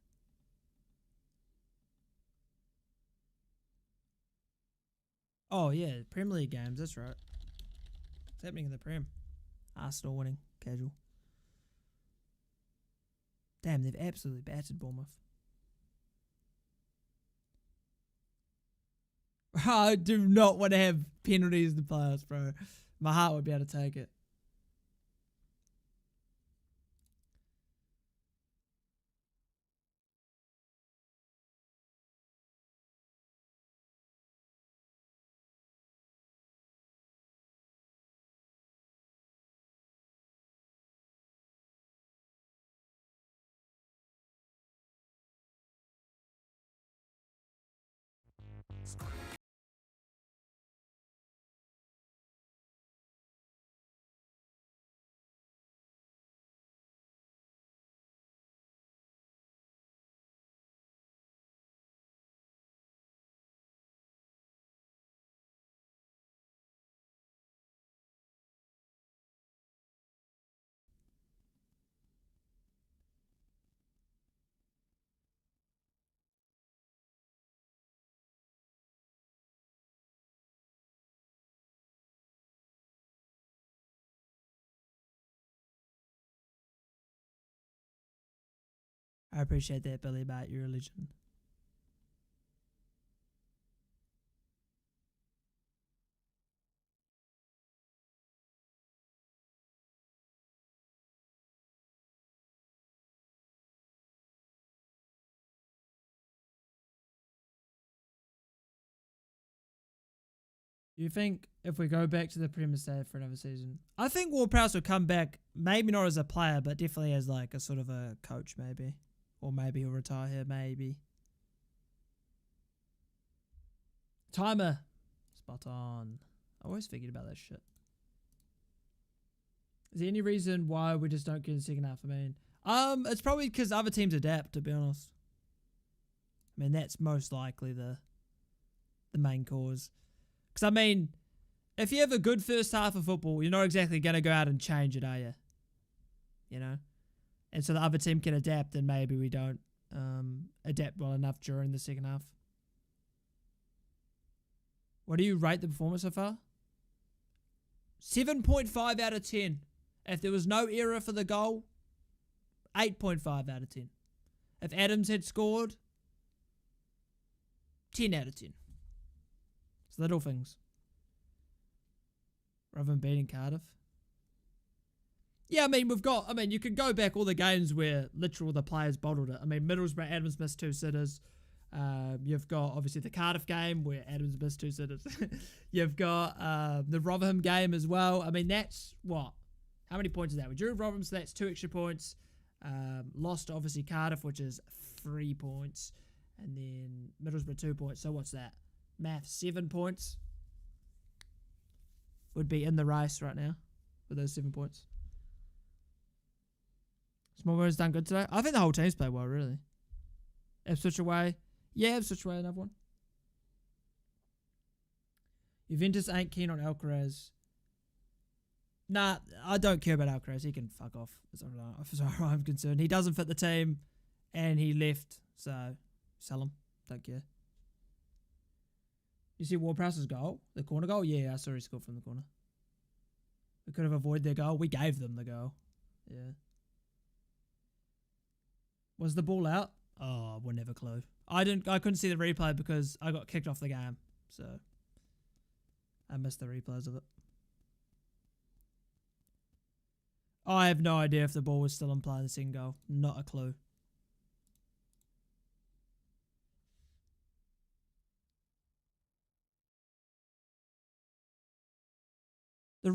Oh, yeah, Premier League games, that's right. What's happening in the Prem? Arsenal winning, casual. Damn, they've absolutely battered Bournemouth. I do not want to have penalties in the playoffs, bro. My heart would be able to take it. I appreciate that, Billy, about your religion. You think if we go back to the Premier League for another season, I think Ward-Prowse will come back, maybe not as a player, but definitely as like a sort of a coach, maybe. Or maybe he'll retire here, maybe. Timer. Spot on. I always figured about that shit. Is there any reason why we just don't get in the second half? I mean, it's probably because other teams adapt, to be honest. I mean, that's most likely the main cause. Because, I mean, if you have a good first half of football, you're not exactly going to go out and change it, are you? You know? And so the other team can adapt, and maybe we don't adapt well enough during the second half. What do you rate the performance so far? 7.5 out of 10. If there was no error for the goal, 8.5 out of 10. If Adams had scored, 10 out of 10. It's little things. Rather than beating Cardiff. Yeah, I mean, you can go back all the games where literally the players bottled it. I mean, Middlesbrough, Adams missed 2 sitters. You've got, obviously, the Cardiff game where Adams missed 2 sitters. You've got the Rotherham game as well. I mean, that's what? How many points is that? We drew Rotherham, so that's 2 extra points. Lost, obviously, Cardiff, which is 3 points. And then Middlesbrough, 2 points. So what's that? Math, 7 points. Would be in the race right now with those 7 points. Smallwood's done good today. I think the whole team's played well, really. Ipswich away. Yeah, Ipswich away, another one. Juventus ain't keen on Alcaraz. Nah, I don't care about Alcaraz. He can fuck off as far as I'm concerned. He doesn't fit the team, and he left, so sell him. Don't care. You see Ward-Prowse's goal? The corner goal? Yeah, I saw he scored from the corner. We could have avoided their goal. We gave them the goal. Yeah. Was the ball out? Oh, we'll never clue. I couldn't see the replay because I got kicked off the game. So I missed the replays of it. I have no idea if the ball was still in play in the second goal. Not a clue. The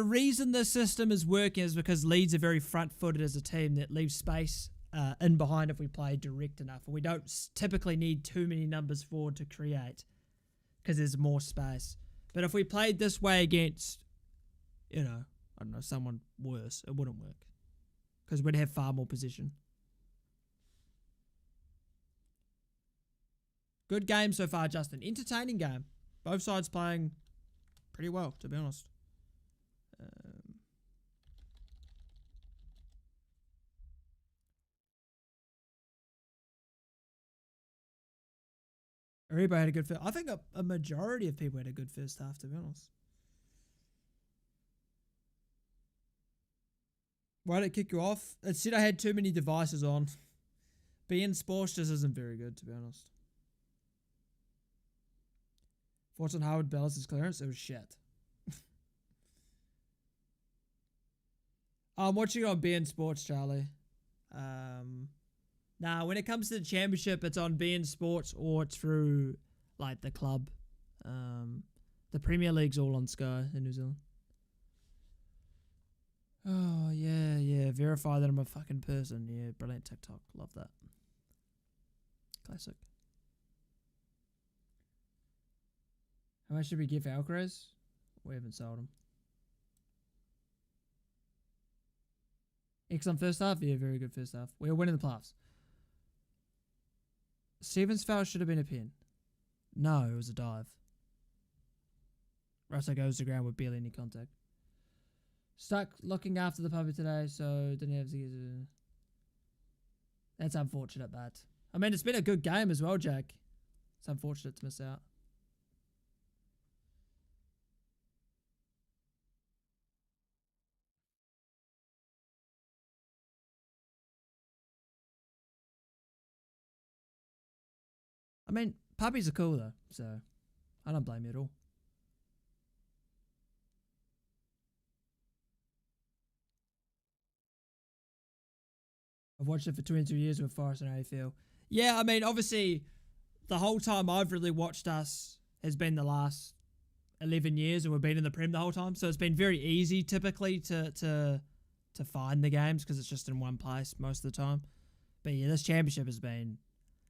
reason the system is working is because Leeds are very front-footed as a team that leaves space in behind if we play direct enough. We don't typically need too many numbers forward to create because there's more space. But if we played this way against, I don't know, someone worse, it wouldn't work because we'd have far more position. Good game so far, Justin. Entertaining game. Both sides playing pretty well, to be honest. Everybody had a good first. I think a majority of people had a good first half, to be honest. Why did it kick you off? It said I had too many devices on. Being Sports just isn't very good, to be honest. Thoughts on Howard Bellis' clearance? It was shit. I'm watching it on beIN Sports, Charlie. Nah, when it comes to the championship, it's on beIN Sports or it's through, like, the club. The Premier League's all on Sky in New Zealand. Oh, yeah. Verify that I'm a fucking person. Yeah, brilliant TikTok. Love that. Classic. How much should we give Alcaraz? We haven't sold him. Excellent first half? Yeah, very good first half. We're winning the playoffs. Stevens' foul should have been a pin. No, it was a dive. Russo goes to ground with barely any contact. Stuck looking after the puppy today, so didn't have to get it. That's unfortunate, but I mean, it's been a good game as well, Jack. It's unfortunate to miss out. I mean, puppies are cool though, so I don't blame you at all. I've watched it for 22 years with Forrest and AFL. Yeah, I mean, obviously, the whole time I've really watched us has been the last 11 years, and we've been in the Prem the whole time. So it's been very easy, typically, to find the games because it's just in one place most of the time. But yeah, this championship has been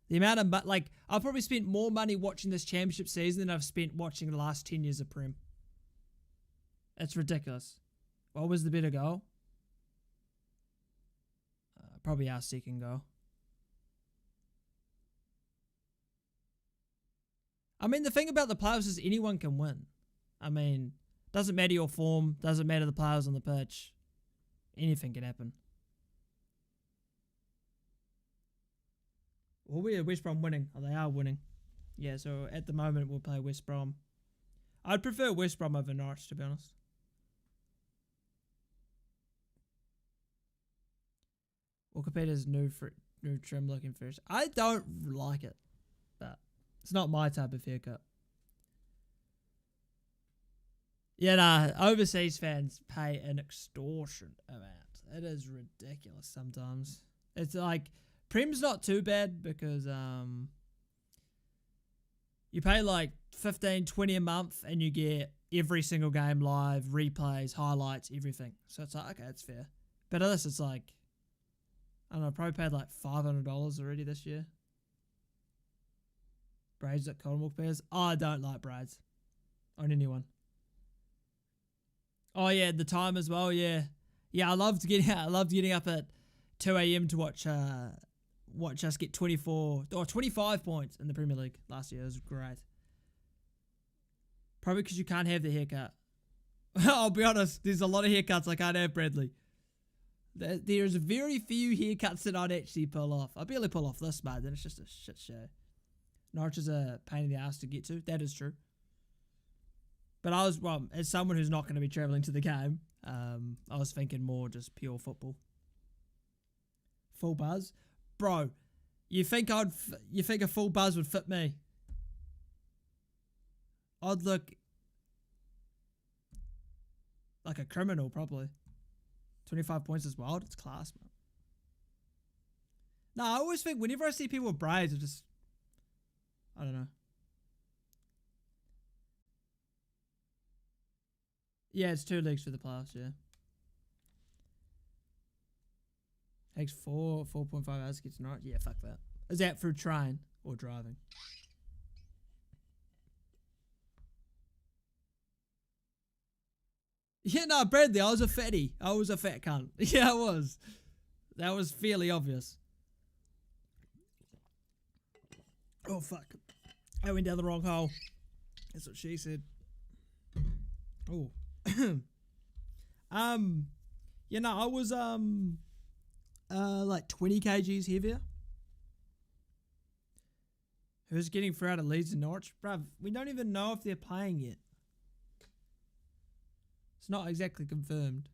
The amount of, like, I've probably spent more money watching this championship season than I've spent watching the last 10 years of Prem. It's ridiculous. What was the better goal? Probably our second goal. I mean, the thing about the playoffs is anyone can win. I mean, doesn't matter your form, doesn't matter the players on the pitch. Anything can happen. Well, we're West Brom winning. Oh, they are winning. Yeah, so at the moment we'll play West Brom. I'd prefer West Brom over Norwich, to be honest. Wikipedia's new trim looking first. I don't like it, but it's not my type of haircut. Yeah, nah, overseas fans pay an extortionate amount. It is ridiculous sometimes. It's like, Prem's not too bad because you pay like 15, 20 a month and you get every single game live, replays, highlights, everything. So it's like, okay, it's fair. But this, it's like, I don't know, I probably paid like $500 already this year. Braids at Colin Pairs. Oh, I don't like braids on anyone. Oh yeah, the time as well. Yeah, I loved getting up at 2 a.m. to watch us get 25 points in the Premier League last year. It was great. Probably because you can't have the haircut. I'll be honest, there's a lot of haircuts I can't have, Bradley. There's very few haircuts that I'd actually pull off. I barely pull off this, man. Then it's just a shit show. Norwich is a pain in the ass to get to. That is true. But as someone who's not going to be travelling to the game, I was thinking more just pure football. Full buzz, bro. You think a full buzz would fit me? I'd look like a criminal, probably. 25 points is wild. It's class, man. No, I always think whenever I see people with braids, I don't know. Yeah, it's 2 legs for the playoffs, yeah. Takes 4.5 hours to get to Norwich. Yeah, fuck that. Is that through train or driving? Yeah, no, Bradley, I was a fatty. I was a fat cunt. Yeah, I was. That was fairly obvious. Oh, fuck. I went down the wrong hole. That's what she said. Oh. You know, I was, like 20 kgs heavier. Who's getting through out of Leeds and Norwich? Bruv, we don't even know if they're playing yet. It's not exactly confirmed.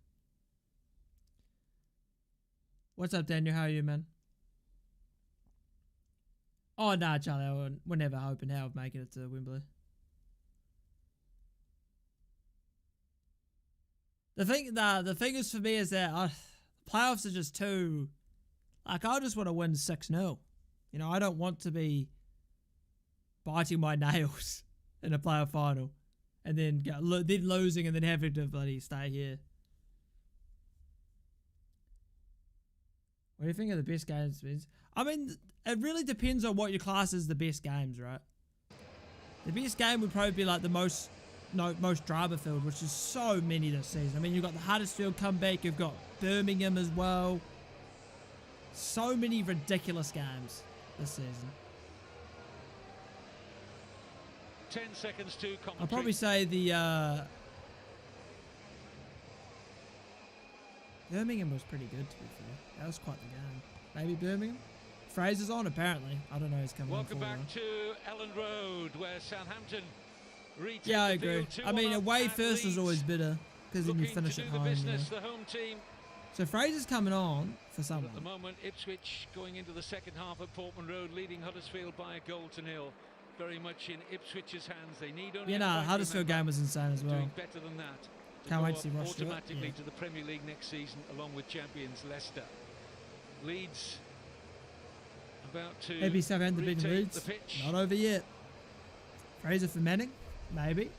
What's up, Daniel? How are you, man? Oh, nah, Charlie. I would never hope in hell of making it to Wembley. The thing is for me is that playoffs are just too... Like, I just want to win 6-0. You know, I don't want to be biting my nails in a playoff final and then then losing and then having to bloody stay here. What do you think of the best games, Vince? I mean, it really depends on what your class is the best games, right? The best game would probably be like the most drama filled, which is so many this season. I mean, you've got the Huddersfield comeback, you've got Birmingham as well. So many ridiculous games this season. 10 seconds to commentary. I'll probably say the Birmingham was pretty good, to be fair. That was quite the game. Maybe Birmingham? Fraser's on, apparently. I don't know who's coming Welcome on back to Elland Road, where Southampton retake. Yeah, I agree. I mean, away first is always better, because then you finish at home. The home team. So Fraser's coming on for someone. At the moment, Ipswich going into the second half at Portman Road, leading Huddersfield by a goal to nil. Very much in Ipswich's hands. They need only. Yeah, no, Huddersfield game was insane as well. Doing better than that. Can't wait to see Ross automatically to the Premier League next season, along with champions Leicester. Leeds about to maybe Southampton beating Leeds. Not over yet. Fraser for Manning, maybe.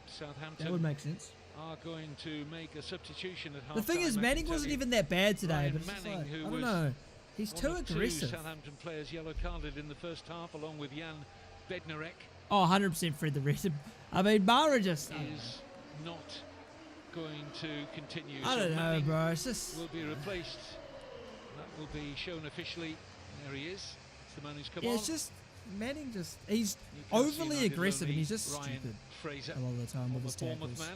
Southampton. That would make sense. Are going to make a substitution at half. The thing is, Manning wasn't even that bad today, but it's like, I don't know. He's too aggressive. Southampton players yellow carded in the first half, along with Jan Bednarek. Oh, 100% Fred the Red. I mean, Mara just is not going to continue. I don't know, bro. It's just will be replaced. That will be shown officially. There he is. It's the man who's come on. Yeah, it's just Manning. He's overly aggressive and he's just Ryan stupid Fraser, a lot of the time with his tackles. Man.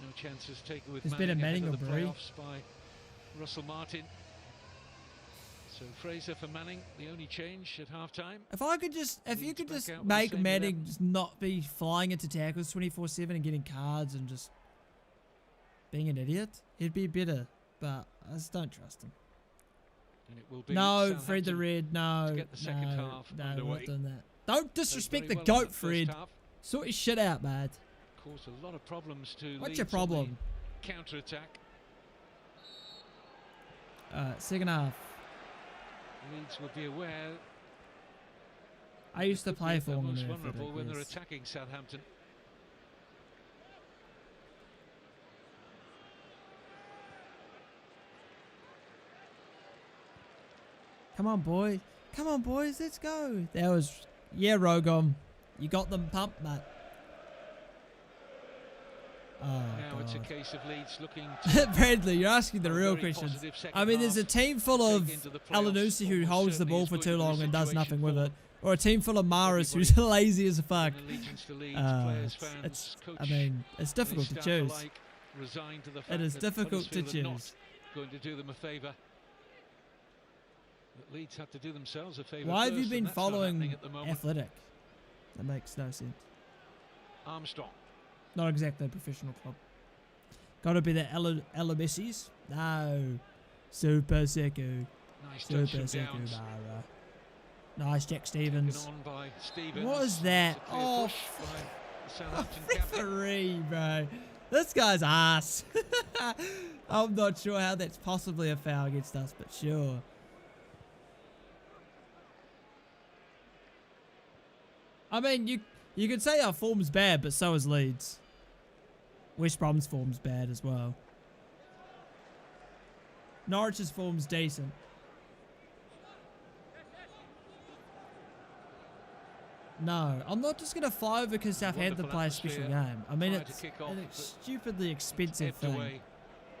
No chances taken with There's been a Manning or Brie by Russell Martin. So Fraser for Manning, the only change at half-time. If you could just make Manning just not be flying into tackles 24/7 and getting cards and just being an idiot, he'd be better. But I just don't trust him. And it will be no, Fred the Red, no, to get the second half no, underway. we're not doing that. Don't disrespect the GOAT, Fred. Sort your shit out, man. Caused a lot of problems to What's your problem? Counter-attack. Second half. Leeds will be aware. I used to play for them. Most vulnerable when they're attacking Southampton. Come on, boy. Come on, boys. Let's go. That was, yeah, Rogom. You got them pumped, mate. Oh, now God. it's a case of Leeds looking to Bradley, you're asking the real questions. I mean, there's a team full of Alanusi who holds the ball for too long and does nothing with it. Or a team full of Maris who's lazy as a fuck. I mean, it's difficult to choose. It is difficult to choose. Going to do them a favour. But Leeds have to do themselves a favour. Why have you been following Athletic? That makes no sense. Armstrong. Not exactly a professional club. Gotta be the Elemessis? No. Super Seku. Nice Super Seku Mara. Nice Jack Stevens. What is that? Oh, referee, bro. This guy's ass. I'm not sure how that's possibly a foul against us, but sure. I mean, you could say our form's bad, but so is Leeds. West Brom's form's bad as well. Norwich's form's decent. No, I'm not just going to fly over because Southampton play a special game. I mean, it's a stupidly expensive thing.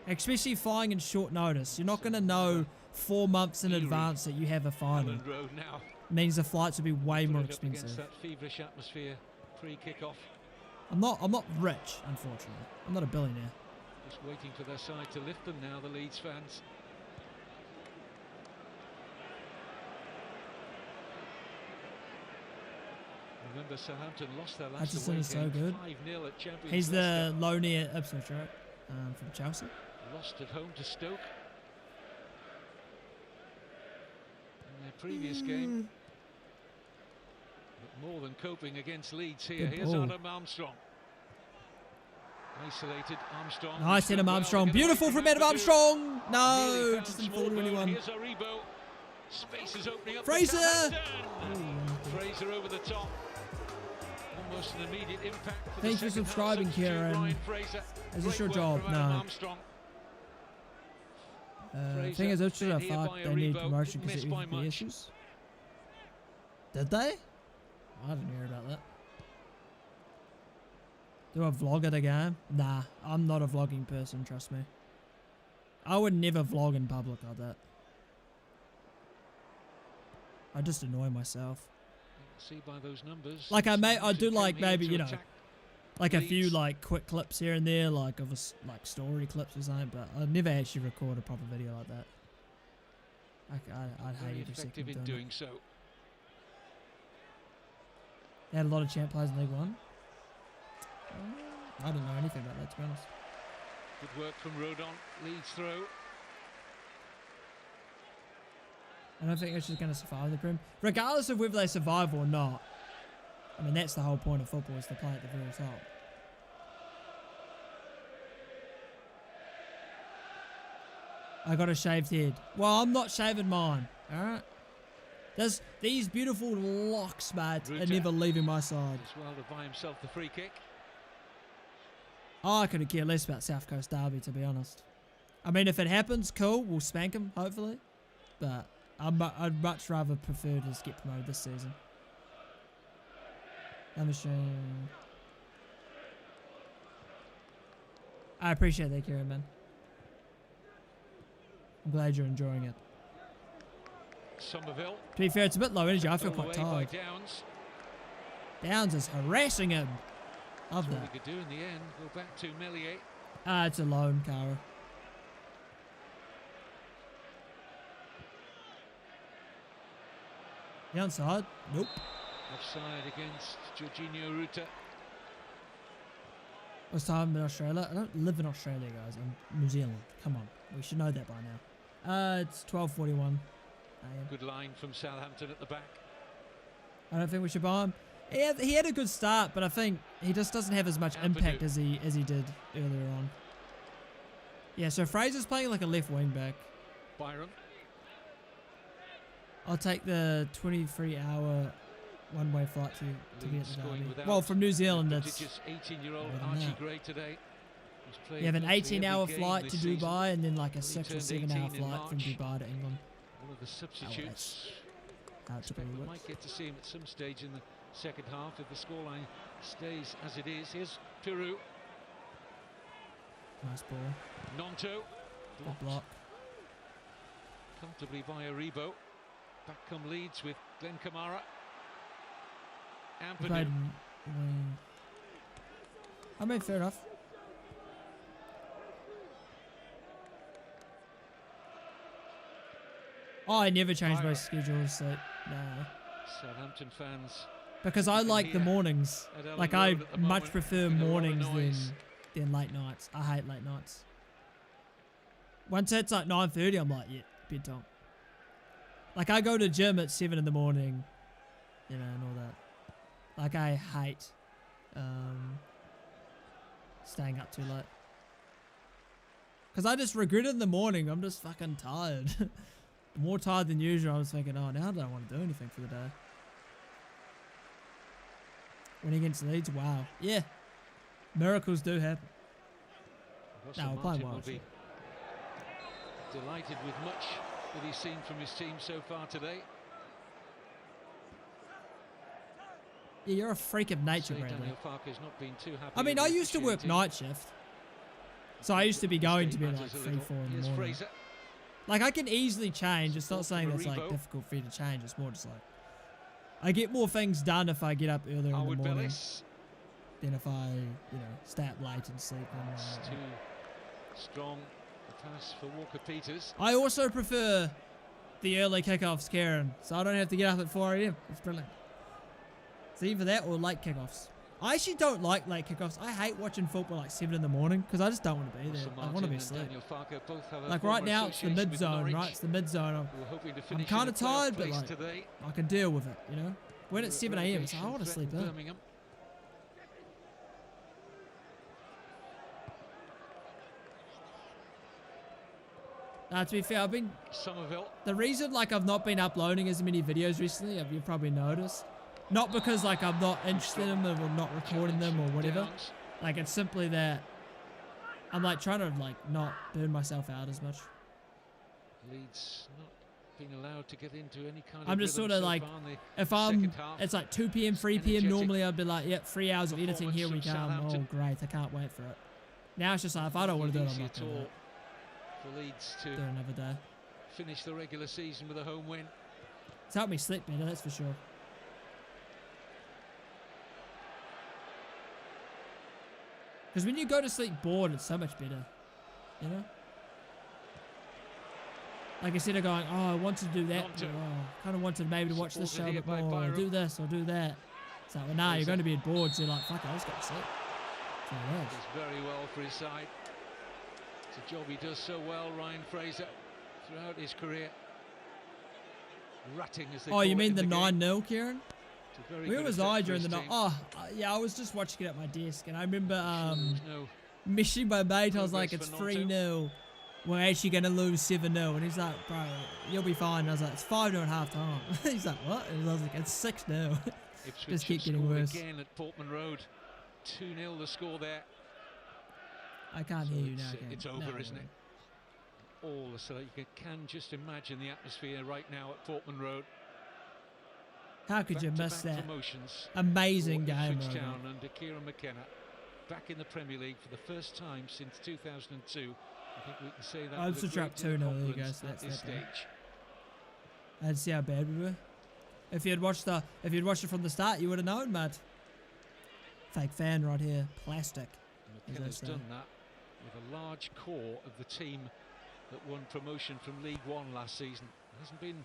Especially flying in short notice. You're not going to know 4 months in advance that you have a final. Means the flights will be way more expensive. That feverish atmosphere pre-kickoff. I'm not rich, unfortunately. I'm not a billionaire. Just waiting for their side to lift them now, the Leeds fans. Remember, Southampton lost their last away game, so good. 5-0 at Champions. He's the loanee at Ipswich, right? From Chelsea. Lost at home to Stoke. In their previous game. But more than coping against Leeds here. Here's Adam Armstrong. Isolated Armstrong. Nice Adam Armstrong. Beautiful from Adam Armstrong. No, just didn't fall to anyone. Here's Aribo. Space is opening up. Fraser. Fraser over the top. Almost an immediate impact. Thanks for subscribing, Kieran. Is this your job? No. The thing is, it's just a fact they need promotion because of EFL issues. Did they? I didn't hear about that. Do I vlog at a game? Nah, I'm not a vlogging person, trust me. I would never vlog in public like that. I just annoy myself. See by those numbers. Like I do like maybe, you know, like a few like quick clips here and there, like of like story clips or something, but I'd never actually record a proper video like that. I'd hate every second in doing so. They had a lot of champ players in League One. I don't know anything about that, to be honest. Good work from Rodon. Leeds throw. I don't think it's just going to survive the Prem. Regardless of whether they survive or not. I mean, that's the whole point of football, is to play at the very top. I got a shaved head. Well, I'm not shaving mine. Alright? There's these beautiful locks, mate, are never leaving my side. As well to buy himself the free kick. Oh, I couldn't care less about South Coast Derby, to be honest. I mean, if it happens, cool. We'll spank him, hopefully. But I'd much rather prefer to just get promoted this season. Iversen. I appreciate that, Kieran, man. I'm glad you're enjoying it. Somerville. To be fair, it's a bit low energy. I feel quite tired. Downs is harassing him. Love that. What we could do in the end. Go back to Melier. It's a loan, Cara. The outside? Nope. Offside against Jorginho Ruta. What's time in Australia? I don't live in Australia, guys. I'm New Zealand. Come on. We should know that by now. It's 12:41 a.m. Good line from Southampton at the back. I don't think we should buy him. He had a good start, but I think he just doesn't have as much impact as he did earlier on. Yeah, so Fraser's playing like a left wing back. Byron. I'll take the 23-hour one-way flight to be at the derby. Well, from New Zealand, that's 18-year-old Archie Gray today. You have an 18-hour flight to Dubai and then like a 6 or 7-hour flight from Dubai to England. One of the substitutes. We might get to see him at some stage in the second half if the scoreline stays as it is. Here's Peru. Nice ball. Nonto. Good block. Comfortably by Aribo. Back come Leeds with Glenn Kamara. Ampadu. I mean, fair enough. Oh, I never changed my schedule, so no. Southampton fans. Because I like the mornings. Like I much prefer mornings than late nights. I hate late nights. Once it's like 9:30, I'm like, yeah, bedtime. Like I go to gym at 7 in the morning, you know, and all that. Like I hate staying up too late. Because I just regret it in the morning. I'm just fucking tired. More tired than usual. I was thinking, oh, now I don't want to do anything for the day. Winning against Leeds, wow. Yeah. Miracles do happen. No, we'll play well. Delighted with much that he's seen from his team so far today. Yeah, you're a freak of nature, Bradley. Not been too happy. I mean, I used to work night shift. So I used to be going to bed like 3, 4 in the morning. Like, I can easily change. It's not saying that's, like, difficult for you to change. It's more just like, I get more things done if I get up earlier in the morning than if I, you know, stay up late and sleep. Too strong a pass for Walker Peters. I also prefer the early kickoffs, Karen, so I don't have to get up at 4 a.m. It's brilliant. It's either that or late kickoffs. I actually don't like late kickoffs. I hate watching football like 7 in the morning because I just don't want to be there. I want to be asleep. Like right now, it's the mid zone, right? It's the mid zone. I'm kind of tired, but like I can deal with it, you know. When it's 7 a.m., it's like, I want to sleep in. To be fair, I've been. The reason like I've not been uploading as many videos recently, you've probably noticed. Not because like I'm not interested in them or not recording them or whatever. Like it's simply that I'm like trying to like not burn myself out as much. Leeds not being allowed to get into any kind of. I'm just sort of like, if it's like 2 p.m., 3 p.m. normally I'd be like, yep, 3 hours of editing, here we come. Oh great, I can't wait for it. Now it's just like if I don't want to do it, I'm not doing it. For Leeds to do it another day. Finish the regular season with a home win. It's helped me sleep better, that's for sure. Because when you go to sleep bored, it's so much better, you know? Like instead of going, oh, I want to do that, or, oh, kind of wanted maybe to watch this show a bit more, or do this, or do that. It's like, well, nah, you're going to be bored, so you're like, fuck it, I'll just go to sleep. Does very well for his side. It's a job he does so well, Ryan Fraser, throughout his career. Ratting as they call it. Oh, you mean the 9-0, Kieran? Where was I during the night? Oh, yeah, I was just watching it at my desk, and I remember messaging my mate. I was like, it's 3-0. We're actually going to lose 7-0. And he's like, bro, you'll be fine. And I was like, it's 5-0 at half time. He's like, what? And I was like, it's 6-0. Just keep getting worse. Again at Portman Road. 2-0 the score there. I can't hear you now. It's over, isn't it? all, so you can just imagine the atmosphere right now at Portman Road. How could you miss that? Promotions Amazing game, Town under Kieran McKenna, back in the Premier League for the first time since 2002. I think we can say that. I've subtract 2-0. There you go. So that's that stage. And see how bad we were. If you'd watched it from the start, you would have known, mate. Fake fan right here, plastic. McKenna's done that with a large core of the team that won promotion from League One last season. There hasn't been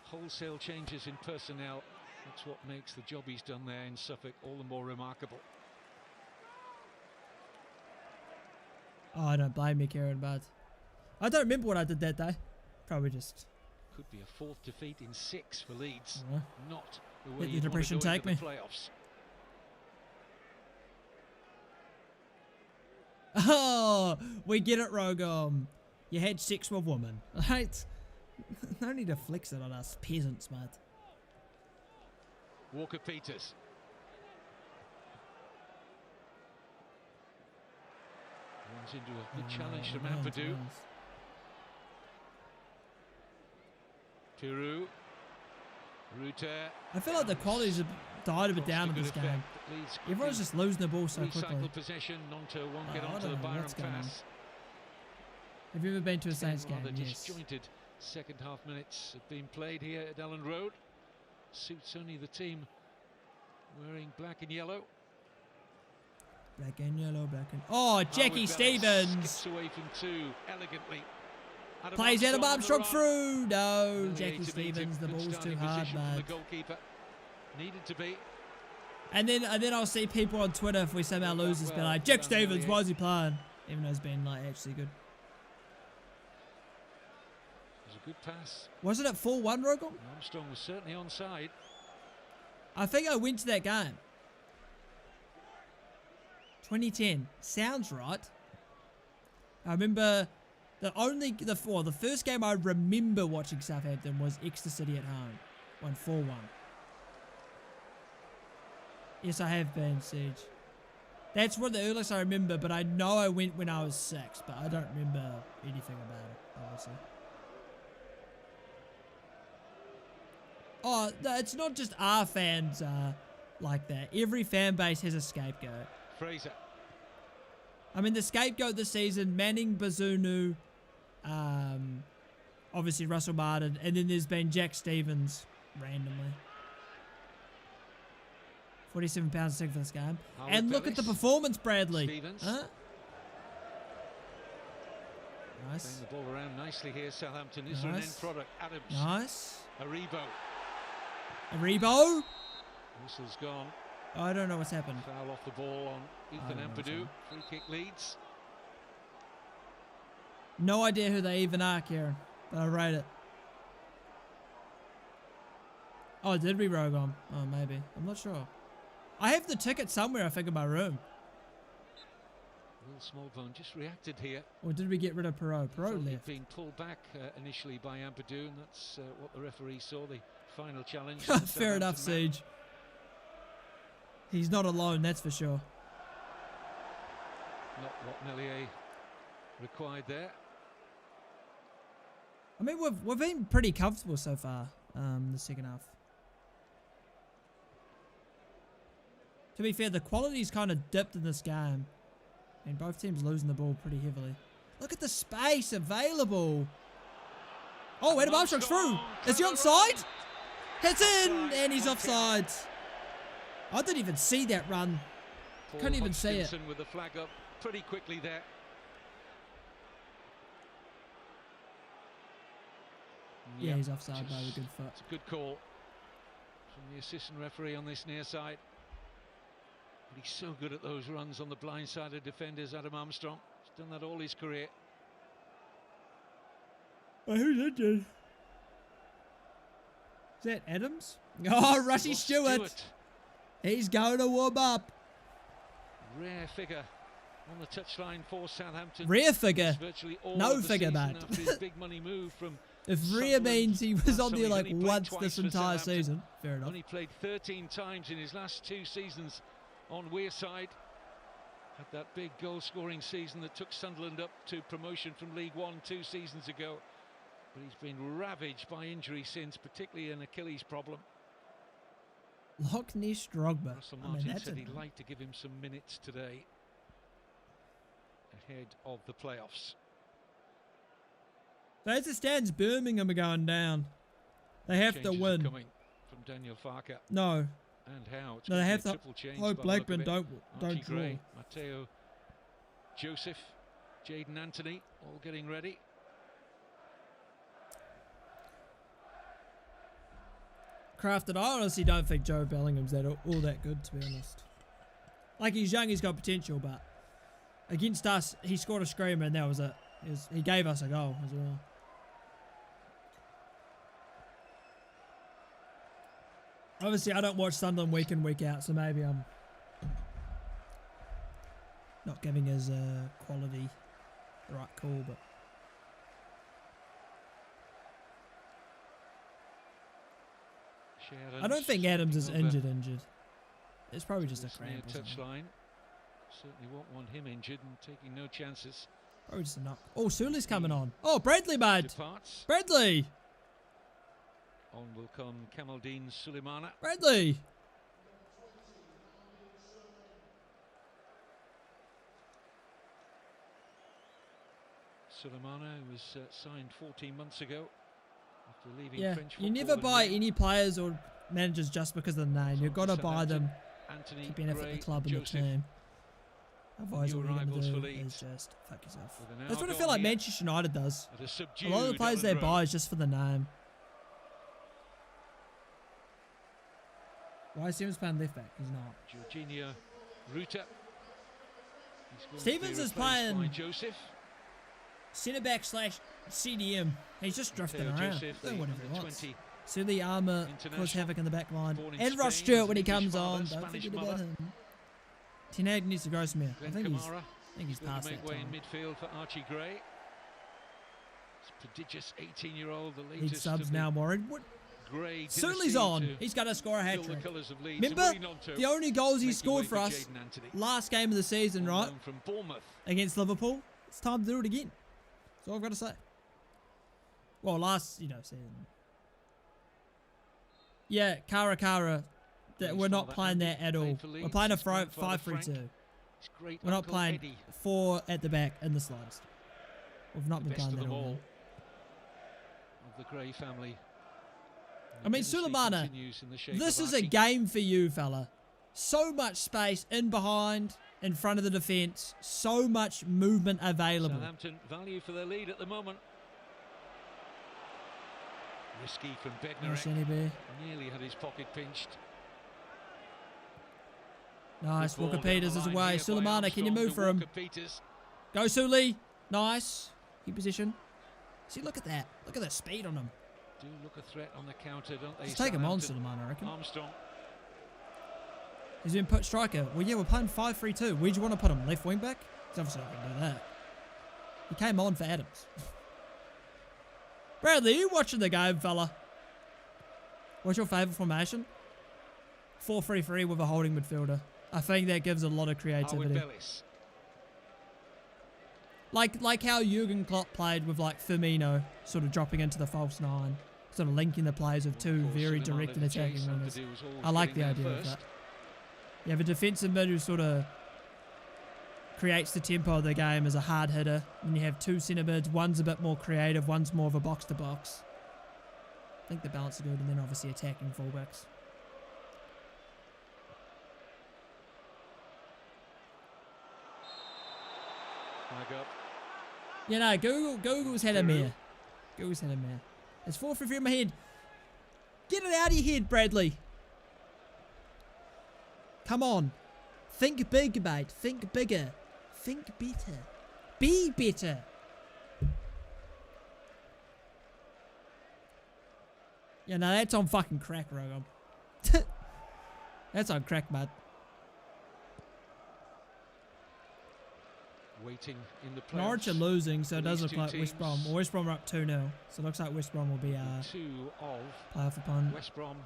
wholesale changes in personnel. That's what makes the job he's done there in Suffolk all the more remarkable. Oh, I don't blame you, Kieran, but I don't remember what I did that day. Probably just... Could be a 4th defeat in 6 for Leeds. Not the way let the you depression want to go take me. into the playoffs. Oh, we get it, Rogom. You had sex with women, right? No need to flex it on us peasants, mate. Walker Peters. Runs into a good challenge from Ampadu. Tiru. Ruter. I feel like the quality's have died a bit down in this game. Everyone's just losing the ball so quickly. Possession. Nonto won't get onto the Byram pass. Have you ever been to a Saints game? Yes. Disjointed second half minutes have been played here at Ellen Road. Suits only the team wearing black and yellow. Black and yellow, black and... Oh, Jackie Stevens! Skips away from 2 elegantly. Plays Adam Armstrong through! No, Jackie Stevens, the ball's too hard, man. The goalkeeper needed to be. And then I'll see people on Twitter if we somehow lose this, be like, Jack Stevens, why is he playing? Even though he's been like actually good. It was a good pass. Wasn't it 4-1, Rogel? Armstrong was certainly onside. I think I went to that game. 2010. Sounds right. I remember the first game I remember watching Southampton was Exeter City at home. Won 4-1. Yes, I have been, Siege. That's one of the earliest I remember, but I know I went when I was 6, but I don't remember anything about it, obviously. Oh, no, it's not just our fans like that. Every fan base has a scapegoat. Fraser. I mean, the scapegoat this season, Manning, Bazunu, obviously Russell Martin, and then there's been Jack Stevens randomly. £47 a second for this game. And look at the performance, Bradley. Stevens. Huh? Nice. Playing the ball around nicely here, Southampton. Is there an end product? Adams. Nice. Aribo. Whistle's gone. I don't know what's happened. Foul off the ball on Ethan Ampadu. Free kick Leeds. No idea who they even are, Kieran, but I rate it. Oh, did we rogue on? Oh, maybe. I'm not sure. I have the ticket somewhere, I think, in my room. Will Smallbone just reacted here. Or did we get rid of Perot? Perot left. Being pulled back initially by Ampadu, and that's what the referee saw, the final challenge. Fair enough, Siege. He's not alone, that's for sure. Not what Melier required there. I mean, we've been pretty comfortable so far, the second half. To be fair, the quality's kind of dipped in this game. And both teams losing the ball pretty heavily. Look at the space available. Oh, Adam Armstrong's through. Is he onside? It's in, and he's offside. I didn't even see that run. Couldn't even see it. With the flag up pretty quickly there. Yeah, he's offside by the good foot. It's a good call from the assistant referee on this near side. But he's so good at those runs on the blind side of defenders, Adam Armstrong. He's done that all his career. Oh, who's injured? Is that Adams? Oh, Rushy Stewart. He's going to warm up. Rare figure on the touchline for Southampton. Rare figure? No figure, mate. Big money move from if rare means he was on there like once this entire season, fair enough. Only played 13 times in his last 2 seasons on Wearside. Had that big goal-scoring season that took Sunderland up to promotion from League One 2 seasons ago. But he's been ravaged by injury since, particularly an Achilles problem. Loch Ness Drogba. Russell Martin said he'd like to give him some minutes today ahead of the playoffs. So as it stands, Birmingham are going down. They have to win. Coming from Daniel Farker. No. And how? It's no, they have to hope Blackburn don't draw. Gray, Matteo Joseph, Jaden Anthony, all getting ready. Crafted, I honestly don't think Joe Bellingham's all that good, to be honest. Like, he's young, he's got potential, but against us, he scored a screamer and that was it. He gave us a goal as well. Obviously, I don't watch Sunderland week in, week out, so maybe I'm not giving his quality the right call, but... I don't think Adams is injured. It's probably just a cramp. Touchline. Certainly won't want him injured and taking no chances. Probably just a knock. Oh, Sully's coming on. Oh, Bradley, bud. Departs. Bradley. On will come Kamaldeen Sulemana. Bradley. Sulemana was signed 14 months ago. After leaving French you never buy any players or managers just because of the name. You've got to buy them Anthony, to benefit Gray, the club and Joseph. the team. Otherwise, all you're going to do Leeds. is just fuck yourself. That's what I feel like Manchester United does. A lot of the players they buy is just for the name. Why is Stevens playing left back? He's not. Jorginho Ruta. Stevens is playing centre back / CDM. He's just drifting around, doing whatever he wants. Sully Armour cause havoc in the back line. And Ross Stewart when he comes on. Don't forget about him. Ten Hag needs to grow some more. I think he's past that time. In midfield for Archie Gray. It's prodigious 18-year-old. The Leeds subs now more. Sully's on. He's got to score a hat-trick. Remember the only goals he scored for us last game of the season, right? From Bournemouth Against Liverpool. It's time to do it again. That's all I've got to say. Well, last, season. Yeah, Kara. We're not playing that at all. We're playing a 5-3-2. We're not playing 4 at the back in the slightest. We've not been playing that all. Of the Gray family. I mean, Sulemana, this is a game for you, fella. So much space in behind, in front of the defence. So much movement available. Southampton value for their lead at the moment. Risky from Bednarek. Nearly had his pocket pinched. Nice. Walker Peters is away. Sulemana, can you move for him? Go, Sully. Nice. Keep position. See, look at that. Look at the speed on him. Do look a threat on the counter, don't they? Just take him on, Sulemana, I reckon. Armstrong. He's been put striker. Well, yeah, we're playing 5-3-2. Where do you want to put him? Left wing back? He's obviously not going to do that. He came on for Adams. Bradley, you watching the game, fella? What's your favourite formation? 4-3-3 with a holding midfielder. I think that gives a lot of creativity. Like how Jurgen Klopp played with like Firmino sort of dropping into the false 9, sort of linking the plays of two very direct and attacking wingers. I like the idea of that. You have a defensive mid who sort of creates the tempo of the game as a hard hitter, and you have 2 centre mids. One's a bit more creative, one's more of a box to box. I think the balance is good, and then obviously attacking fullbacks. Google's had a mare. Google's had a mare. It's 4-3-3 in my head. Get it out of your head, Bradley. Come on. Think big, mate. Think bigger. Think better. Be better. Yeah, no, that's on fucking crack, Rogan. That's on crack, mate. Waiting in the playoffs. Norwich are losing, so it does look like West Brom. Well, West Brom are up 2-0, so it looks like West Brom will be playoff opponent. West Brom,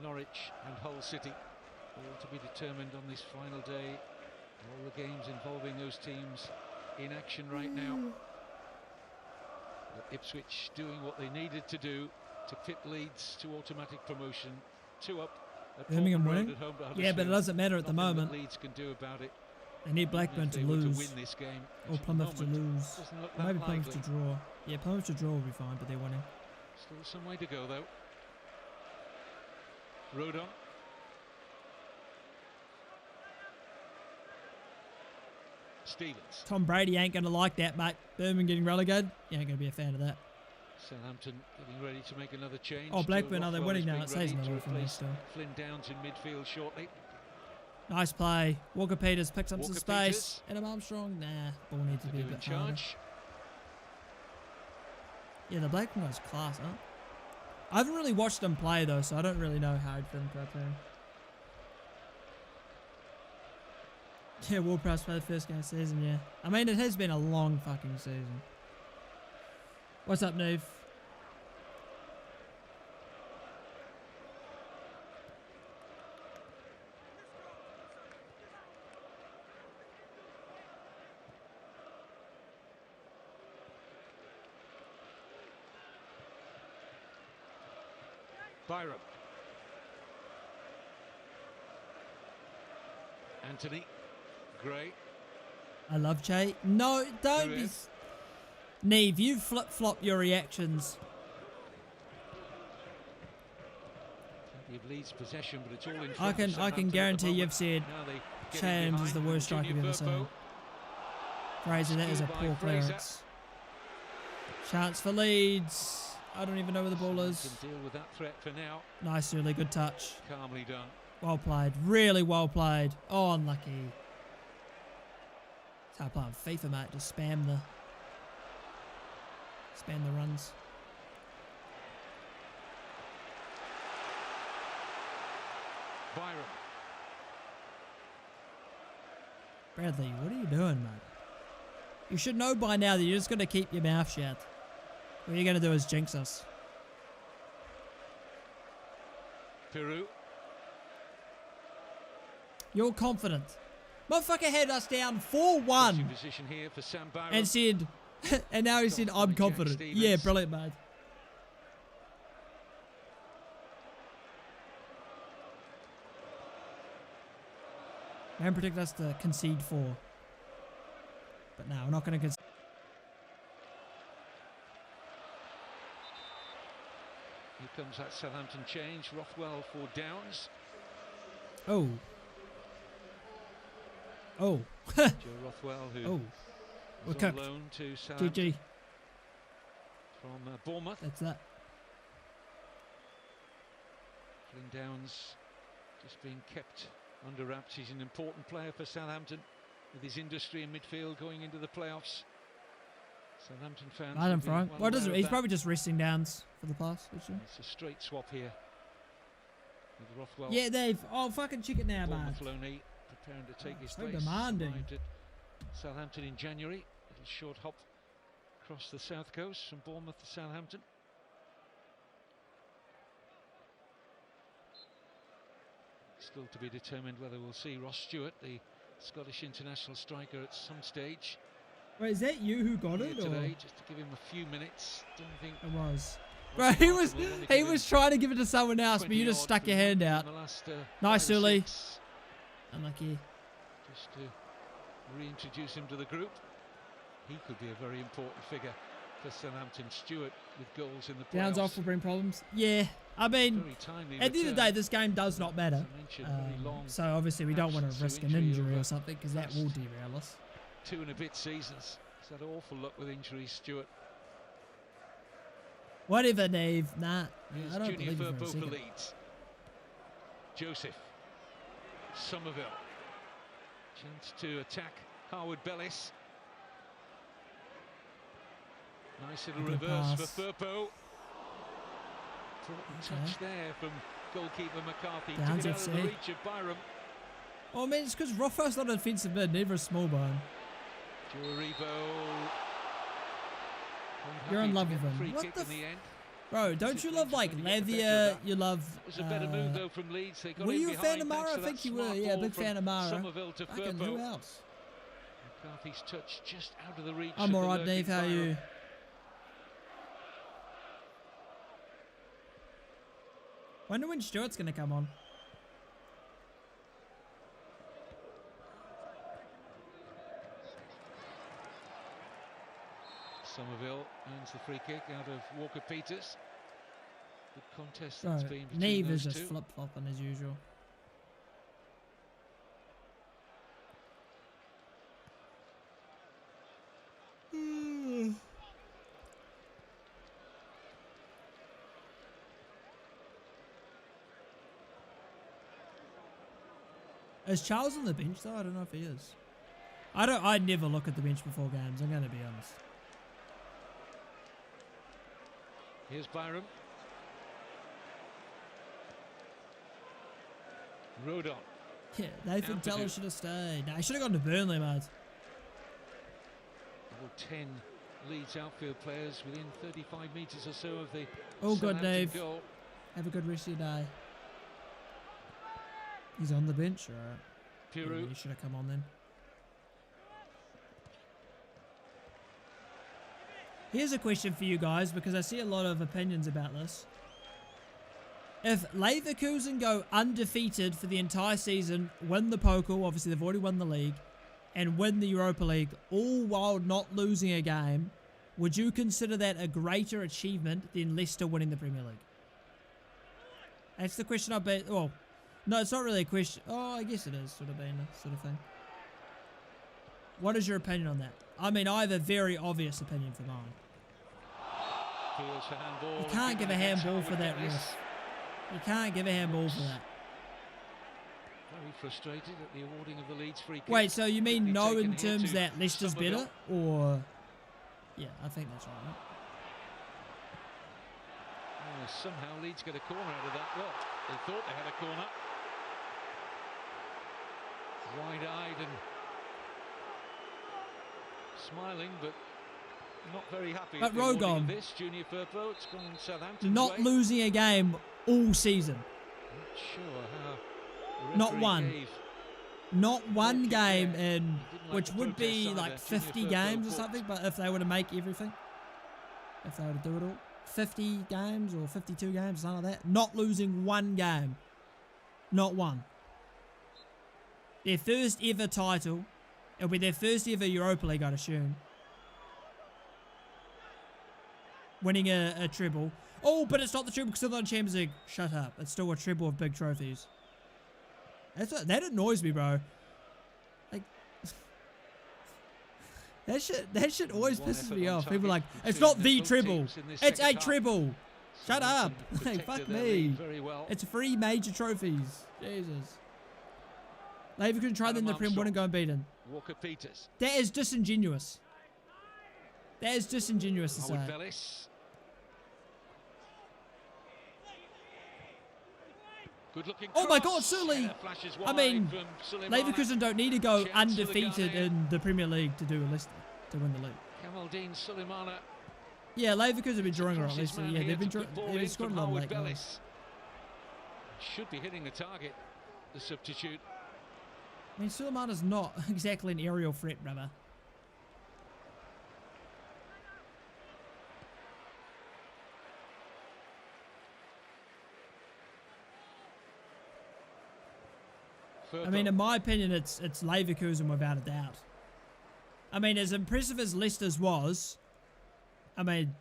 Norwich and Hull City, all to be determined on this final day All the games involving those teams in action right now. But Ipswich doing what they needed to do to pit Leeds to automatic promotion. 2 up at Birmingham Portman winning. Road at home. Yeah, but it doesn't matter at the moment. Leeds can do about it. They need Blackburn to lose. win this game, or Plymouth to lose. Or maybe Plymouth to draw. Yeah, Plymouth to draw will be fine, but they're winning. Still some way to go though. Rodon. Stevens. Tom Brady ain't going to like that, mate. Birmingham getting relegated. You ain't going to be a fan of that. Southampton getting ready to make another change. Oh, Blackburn, are they winning now? It says another from there still. Flynn Downs in midfield shortly. Nice play. Walker Peters picks up some space. Adam Armstrong, nah. Ball needs to be a bit harder. Yeah, the Blackburn guy's class, huh? I haven't really watched them play though, so I don't really know how I'd fit into our team. Yeah, Ward-Prowse played the first game of the season, yeah. I mean, it has been a long fucking season. What's up, Neve? Byram. Anthony. Gray. I love Che. No, don't be... Neve, you flip-flop your reactions. Leeds possession, but it's all in I can guarantee you've said James is the worst striker you've ever seen. Fraser, that is a poor clearance. Chance for Leeds. I don't even know where the ball is. Can deal with that threat for now. Nice, really good touch. Calmly done. Well played, really well played. Oh, unlucky. That's how I play on FIFA, mate. Just spam the runs. Byram. Bradley, what are you doing, mate? You should know by now that you're just going to keep your mouth shut. What you're going to do is jinx us. Peru. You're confident. Motherfucker had us down 4-1 and said, and now he said, I'm confident. Yeah, brilliant, mate. Man predicted us to concede 4. But no, we're not going to concede. Here comes that Southampton change. Rothwell for Downs. Oh. Oh. Joe Rothwell, who was on loan to Southampton. GG. From Bournemouth. That's that. Flynn Downs just being kept under wraps. He's an important player for Southampton with his industry in midfield going into the playoffs. Southampton fans. Adam Fry. Well, doesn't he's probably just resting Downs for the pass. It's a straight swap here with Rothwell. Yeah, Dave. Oh, fucking check it now, man. Maloney preparing to take his so place. Demanding. Southampton in January. A little short hop across the south coast from Bournemouth to Southampton. Still to be determined whether we'll see Ross Stewart, the Scottish international striker, at some stage. Wait, is that you who got it? Today, or? just to give him a few minutes. Don't think it was. Bro, he was trying to give it to someone else, but you just stuck your hand out. Nice, Uli. Unlucky. Just to reintroduce him to the group. He could be a very important figure for Southampton. Stewart with goals in the playoffs. Downs off will bring problems. Yeah, I mean, at the end of the day, this game does not matter. So obviously we don't want to risk an injury or something, because that will derail us. 2 and a bit seasons. He's had awful luck with injuries, Stewart. Whatever, Nave. Nah, I don't Junior believe you Furbo for for Leeds. Joseph. Somerville. Chance to attack Harwood Bellis. Nice little reverse for Furbo. Touch there from goalkeeper McCarthy. Downs to get out of the reach of Byram. Oh, I mean, it's because Rothwell's not a defensive mid, never a small bone. Joaribo. You're in love with him. Free What kick the in the end. Bro, don't you love like Lavia? You love. It was a better move though from Leeds. They got were you a fan of behind Mara? I think you were. Yeah, big fan of Mara. Fucking who else? McCarthy's touch just out of the reach. I'm alright, Dave. How are you? Wonder when Stuart's gonna come on. Somerville earns the free kick out of Walker Peters. Good contest that's been between Neve those is just two. flip-flopping as usual. Is Charles on the bench though? I don't know if he is. I never look at the bench before games, I'm gonna be honest. Here's Byram. Rodon. Yeah, Nathan Teller should have stayed. Nah, he should have gone to Burnley, mate. 10 Leeds outfield players within 35 metres or so of the all good, Dave. Goal. Have a good rest of your day. He's on the bench, alright. Piru. He should have come on then. Here's a question for you guys, because I see a lot of opinions about this. If Leverkusen go undefeated for the entire season, win the Pokal, obviously they've already won the league, and win the Europa League, all while not losing a game, would you consider that a greater achievement than Leicester winning the Premier League? That's the question I bet. Well, no, it's not really a question. Oh, I guess it is sort of being a sort of thing. What is your opinion on that? I mean, I have a very obvious opinion for mine. You can't give a handball for that, ref. You can't give a handball for that. Very frustrated at the awarding of the Leeds free kick. Wait, so you mean no in terms that Leicester's better, or? Yeah, I think that's right. Oh, somehow Leeds get a corner out of that. Well, they thought they had a corner. Wide-eyed and smiling, but not very happy. But Rodon, this Junior Firpo, it's gone Southampton. Not losing a game all season. Not sure how. Not one. Not one game in, which would be like 50 games or something, but if they were to make everything, if they were to do it all, 50 games or 52 games, something like that, not losing one game. Not one. Their first ever title, it'll be their first ever Europa League, I'd assume. Winning a treble. Oh, but it's not the treble because they're not in Champions League. Shut up. It's still a treble of big trophies. That annoys me, bro. Like, that shit always pisses me off. People are like, it's not the treble. It's a treble. Shut up. Like, fuck me. It's 3 major trophies. Jesus. Leverkusen try then the Prem wouldn't go unbeaten. Walker Peters. That is disingenuous. That is disingenuous to say. Oh my God, Sully! I mean, Leverkusen don't need to go undefeated in the Premier League to do a Leicester to win the league. Yeah, Leverkusen have been drawing a lot. Yeah, they've been scoring a lot of late goals. Should be hitting the target. The substitute. I mean, Suleimana's not exactly an aerial threat, brother. I mean, in my opinion, it's Leverkusen without a doubt. I mean, as impressive as Leicester's was, I mean,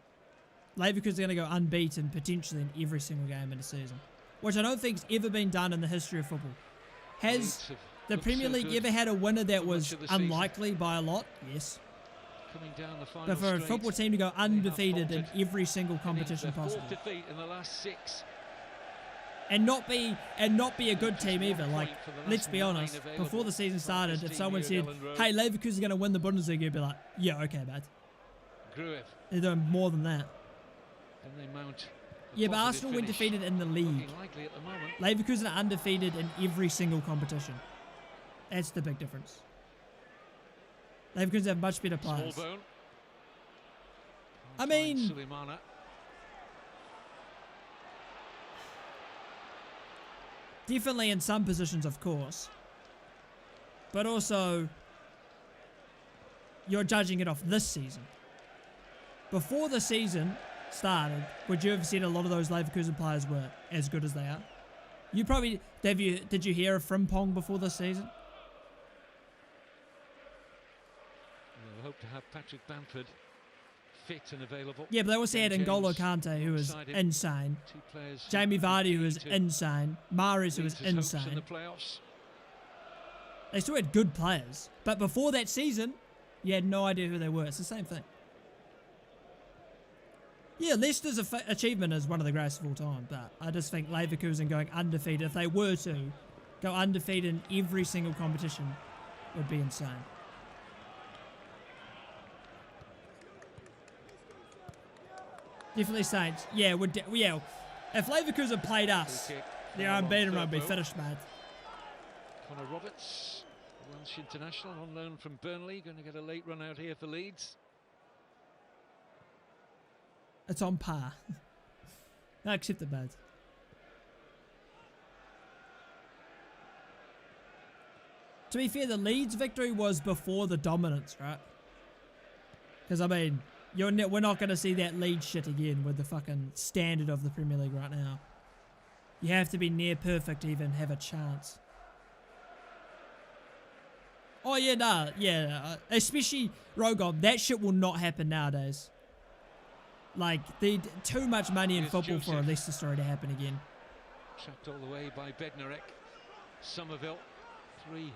Leverkusen's going to go unbeaten potentially in every single game in the season, which I don't think's ever been done in the history of football. Has the Premier League ever had a winner that was unlikely by a lot? Yes. But for a football team to go undefeated in every single competition possible. In the last 6. And not be a good team either. Like, let's be honest, before the season started, if someone said, hey, Leverkusen's going to win the Bundesliga, you'd be like, yeah, okay, mate. They're doing more than that. Yeah, but Arsenal went defeated in the league. Leverkusen are undefeated in every single competition. That's the big difference. Leverkusen have much better players. I mean, Definitely in some positions, of course. But also, you're judging it off this season. Before the season started, would you have said a lot of those Leverkusen players were as good as they are? You probably, did you hear of Frimpong before this season? We'll hope to have Patrick Bamford fit and available. Yeah, but they also had N'Golo Kante, who was insane. Jamie Vardy, who was insane. Mahrez, who was insane. They still had good players. But before that season, you had no idea who they were. It's the same thing. Yeah, Leicester's achievement is one of the greatest of all time, but I just think Leverkusen going undefeated, if they were to go undefeated in every single competition, would be insane. Definitely Saints. Yeah, yeah. If Leverkusen played us, their unbeaten run would be finished, mate. Connor Roberts, Welsh international on loan from Burnley, going to get a late run out here for Leeds. It's on par. I accept the bad. To be fair, the Leeds victory was before the dominance, right? Because, I mean, we're not going to see that Leeds shit again with the fucking standard of the Premier League right now. You have to be near perfect to even have a chance. Oh, yeah, nah, yeah. Especially Rogon, that shit will not happen nowadays. Like, too much money in football for a Leicester story to happen again. Trapped all the way by Bednarek. Somerville. 3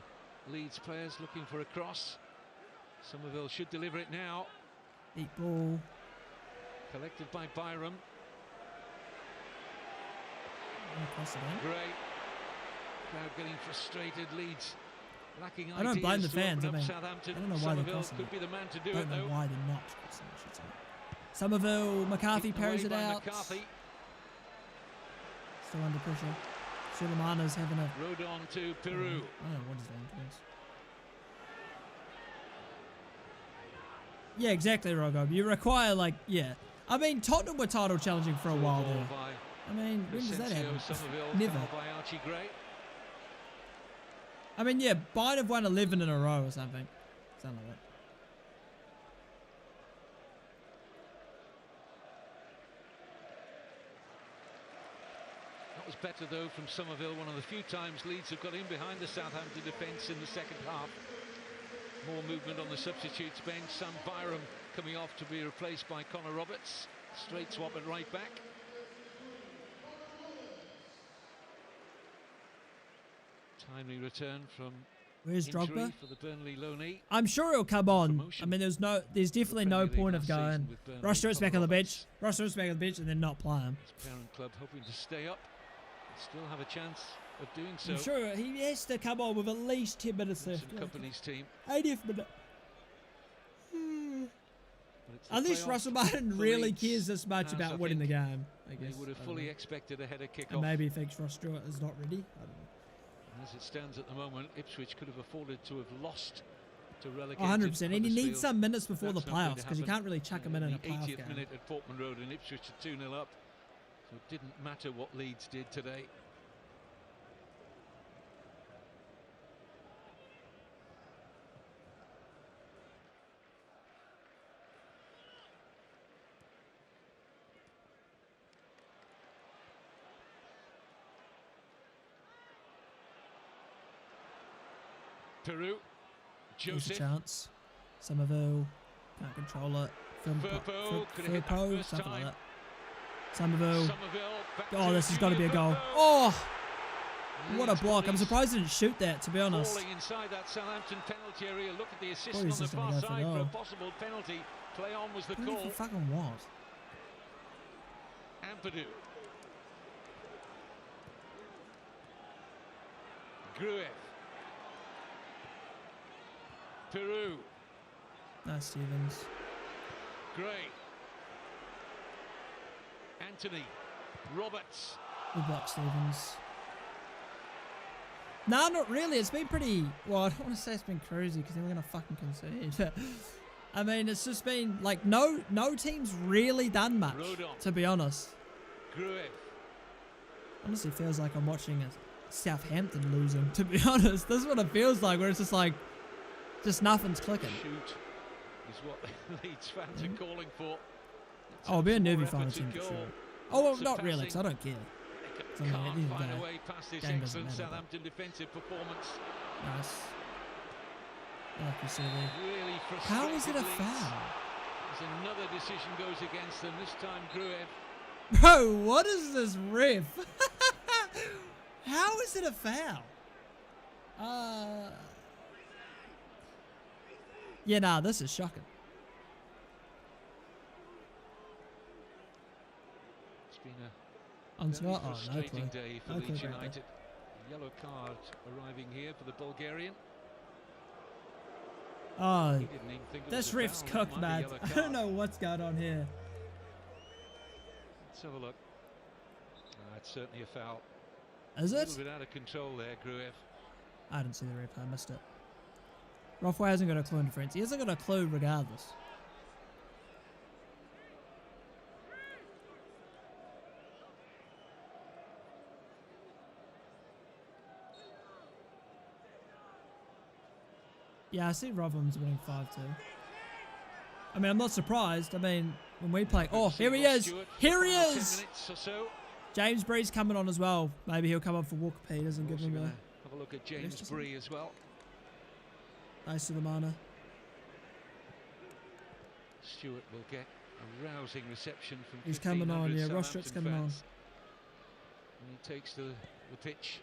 Leeds players looking for a cross. Somerville should deliver it now. Deep ball. Collected by Byram. Great. Crowd getting frustrated. Leeds lacking ideas. I don't blame the fans. I mean, Southampton. I don't know why they're crossing could be the man to do it. I don't know why they're not crossing it, I should say. Somerville, McCarthy parries it out. McCarthy. Still under pressure. Sulemana's having a... Rodon to Peru. I don't know what his name is. Yeah, exactly, Rogo. You require, like, yeah. I mean, Tottenham were title challenging for a while there. I mean, when does that happen? Never. I mean, yeah, Bayern have won 11 in a row or something. Something like that. That was better, though, from Somerville. One of the few times Leeds have got in behind the Southampton defence in the second half. More movement on the substitutes bench. Sam Byram coming off to be replaced by Connor Roberts. Straight swap at right back. Timely return from Where's Drogba? For the Burnley loanee. I'm sure he'll come on. I mean, there's definitely no point of going. Ross Stewart's back on the bench. Ross Stewart's back on the bench and then not play him. His parent club hoping to stay up. Still have a chance of doing so. I'm sure he has to come on with at least 10 minutes left. Company's team. 80th minute. Unless Russell Martin really cares this much about winning the game, I guess. They would have fully expected a header kick-off. And maybe he thinks Ross Stewart is not ready. I don't know. As it stands at the moment, Ipswich could have afforded to have lost to relegate. 100%. And he needs some minutes before the playoffs because you can't really chuck him in a playoff game. 80th minute at Portman Road and Ipswich are 2-0 up. So it didn't matter what Leeds did today. Peru. There's a chance. Somerville can't control it. Firpo, something like that. Somerville. Oh, this has got to be a goal. Oh, what a block! I'm surprised he didn't shoot that, to be honest. Falling inside that Southampton penalty area. Look at the assist on the far side for a possible penalty. Play on was the call. For fucking what? Ampadu. Grueff. Peru. Nice, Stevens. Gray. Anthony. Roberts. Good block, Stevens. No, not really. It's been pretty... Well, I don't want to say it's been crazy because then we're going to fucking concede. I mean, it's just been... Like, no team's really done much, to be honest. Grueff. Honestly feels like I'm watching Southampton losing, to be honest. This is what it feels like, where it's just like, just nothing's clicking. Shoot is what the Leeds fans are calling for. Oh, it'll be a nervy final team for sure. Oh, well, not really, because I don't care. Can't find a way past this excellent Southampton defensive performance. Nice. Like you see there. Really how is it a foul? As another decision goes against them, this time Gruev. Bro, what is this ref? How is it a foul? Yeah, nah, this is shocking. It's been a very frustrating day for Leeds United. A yellow card arriving here for the Bulgarian. Oh, this ref's cooked, man. I don't know what's going on here. Let's have a look. It's certainly a foul. Is it? A little bit out of control there, Gruev. I didn't see the replay, I missed it. Rothway hasn't got a clue in defence. He hasn't got a clue regardless. Yeah, I see Rotherham's winning 5-2. I mean, I'm not surprised. I mean, when we play... Oh, here he is! Here he is! James Bree's coming on as well. Maybe he'll come up for Walker Peters and give him a... Have a look at James Bree as well. Nice Sulemana. Stewart will get a rousing reception from... He's coming on, yeah. Ross Stewart's coming on. And he takes the pitch.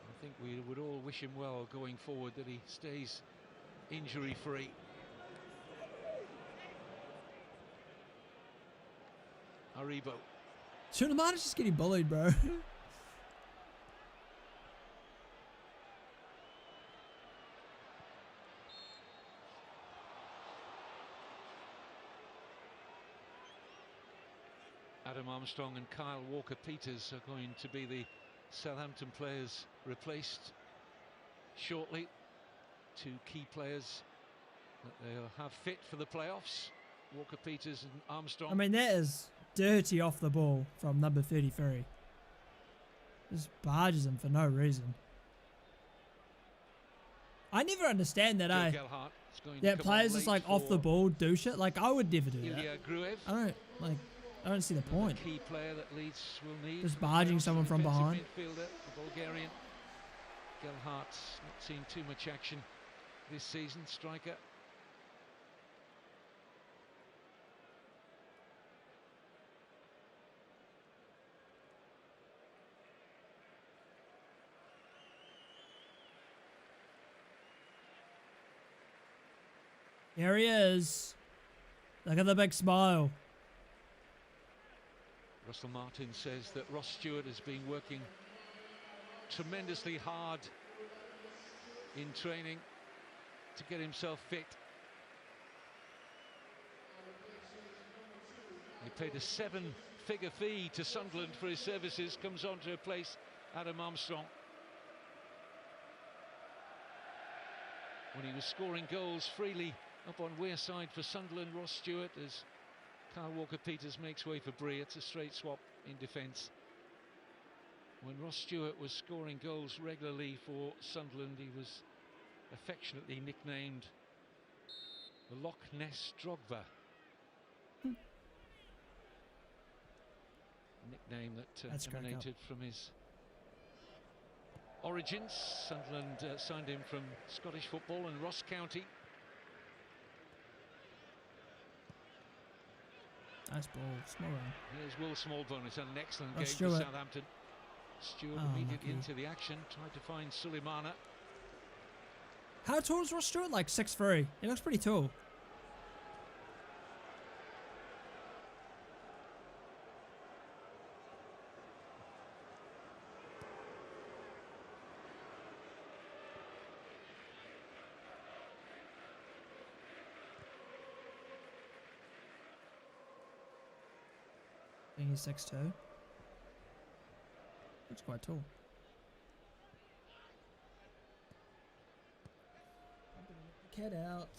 I think we would all wish him well going forward, that he stays injury-free. Aribo. Sulemana's just getting bullied, bro. Adam Armstrong and Kyle Walker-Peters are going to be the Southampton players replaced shortly. Two key players that they'll have fit for the playoffs. Walker-Peters and Armstrong. I mean, that is dirty off the ball from number 33. Just barges him for no reason. I never understand that, that players just like off the ball do shit. Like, I would never do that. I don't see the point. Key player that Leeds will need. Just barging someone from behind. Midfielder, the Bulgarian. Gelhart's not seen too much action this season, striker. Here he is. Look at the big smile. Russell Martin says that Ross Stewart has been working tremendously hard in training to get himself fit. He paid a 7-figure fee to Sunderland for his services, comes on to replace Adam Armstrong. When he was scoring goals freely up on Wearside for Sunderland, Ross Stewart, as Kyle Walker-Peters makes way for Bree. It's a straight swap in defence. When Ross Stewart was scoring goals regularly for Sunderland, he was affectionately nicknamed the Loch Ness Drogba. A nickname that emanated from his origins. Sunderland signed him from Scottish football and Ross County. Nice ball, small run. Here's Will Smallbone. It's an excellent game for Southampton. Stewart immediately into the action, tried to find Sulemana. How tall is Ross Stewart? Like 6'3". He looks pretty tall. I think he's 6'2". Looks quite tall. Cat out.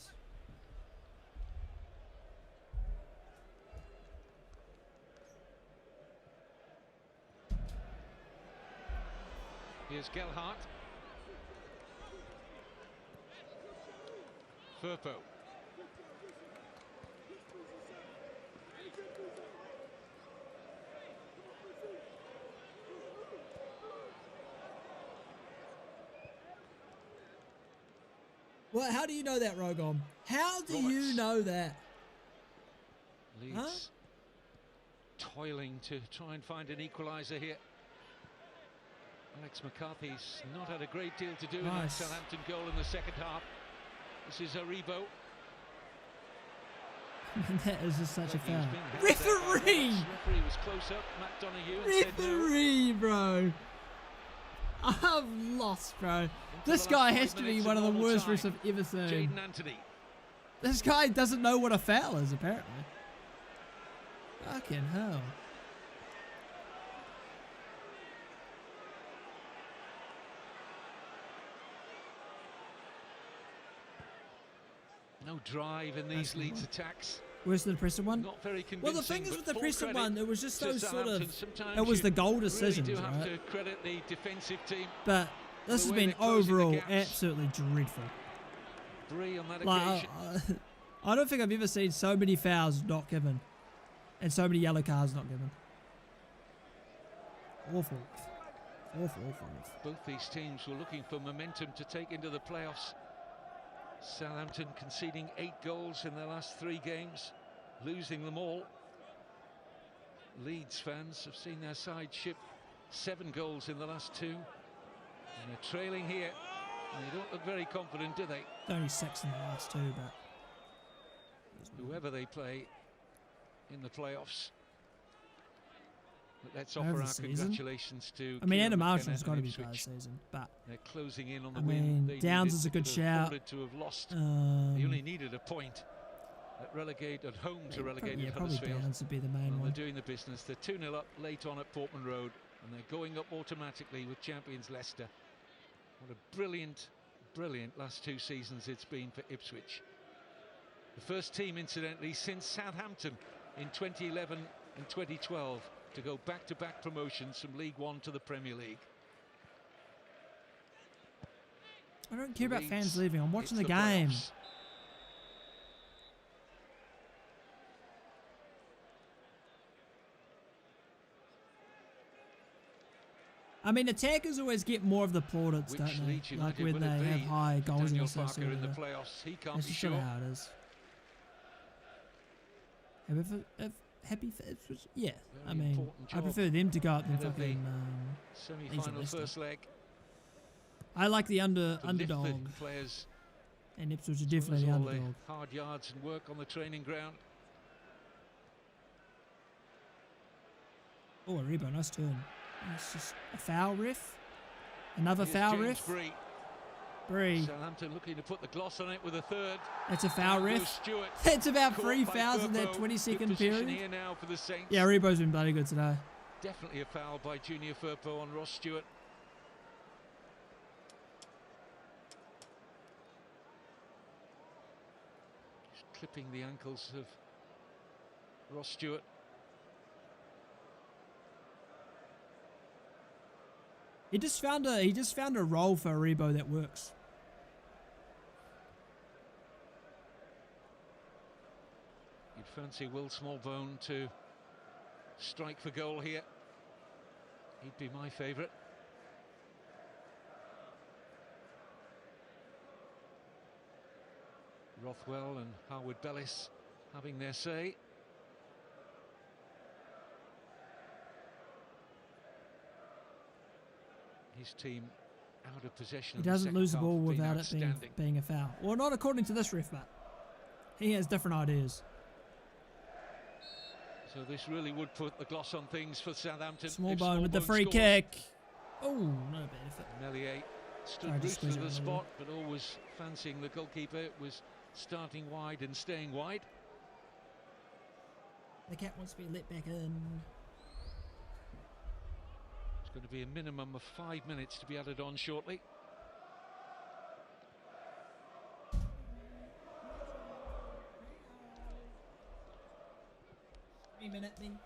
Here's Gelhardt. Firpo. Well, how do you know that, Rogon? How do you know that? Leeds toiling to try and find an equaliser here. Alex McCarthy's not had a great deal to do in that Southampton goal in the second half. This is Aribo. That is just such a foul. Referee! Referee was close up, Matt Donoghue, and referee, said no. Bro. I'm lost, bro. This guy has to be one of the worst refs I've ever seen. Jaden Anthony. This guy doesn't know what a foul is, apparently. Fucking hell. No drive in these Leeds attacks. Worse than the Preston one? Not very convincing. Well, the thing is with the Preston one, it was just those sort of... It was the goal decisions, really do have right? to credit the defensive team. But this has been overall absolutely dreadful. Bree on that like, occasion. I don't think I've ever seen so many fouls not given. And so many yellow cards not given. Awful. Awful. Both these teams were looking for momentum to take into the playoffs. Southampton conceding 8 goals in their last 3 games, losing them all. Leeds fans have seen their side ship 7 goals in the last 2. And they're trailing here. And they don't look very confident, do they? Only 6 in the last 2, but... Whoever they play in the playoffs. But let's offer our congratulations to... I mean, Adam Armstrong's got to be part of the season, but... They're closing in on the win. They Downs is a good shout. To have lost. They only needed a point at home to relegate at probably Huddersfield. Downs would be the main one. They're doing the business. They're 2-0 up late on at Portman Road, and they're going up automatically with champions Leicester. What a brilliant last 2 seasons it's been for Ipswich. The first team, incidentally, since Southampton in 2011 and 2012 to go back-to-back promotions from League One to the Premier League. I don't care about fans leaving. I'm watching the game. Playoffs. I mean, attackers always get more of the plaudits, don't they? Like when they have high goals in the playoffs. He can't be sure. That's how it is. Happy for Ipswich? Yeah. I mean, I prefer them to go up than fucking semi-final first leg. I like the underdog. Players, and Ipswich are definitely the underdog. Hard yards and work on the training ground. Oh, Aribo, nice turn. It's just a foul, ref. Another foul, ref. Bree. Southampton looking to put the gloss on it with a third. It's a foul, ref. It's about 3 fouls in that 20-second period. Here now for the Saints. Yeah, Aribo's been bloody good today. Definitely a foul by Junior Firpo on Ross Stewart. Just clipping the ankles of Ross Stewart. He just found a role for Aribo that works. You'd fancy Will Smallbone to strike for goal here. He'd be my favourite. Rothwell and Harwood Bellis having their say. His team out of possession. He doesn't lose the ball without it being a foul. Well, not according to this ref, but he has different ideas. So this really would put the gloss on things for Southampton. Smallbone with the free kick. Oh, no benefit. Melier stood rooted to the spot, but always fancying the goalkeeper. It was starting wide and staying wide. The cat wants to be let back in. It's going to be a minimum of 5 minutes to be added on shortly. Minute then.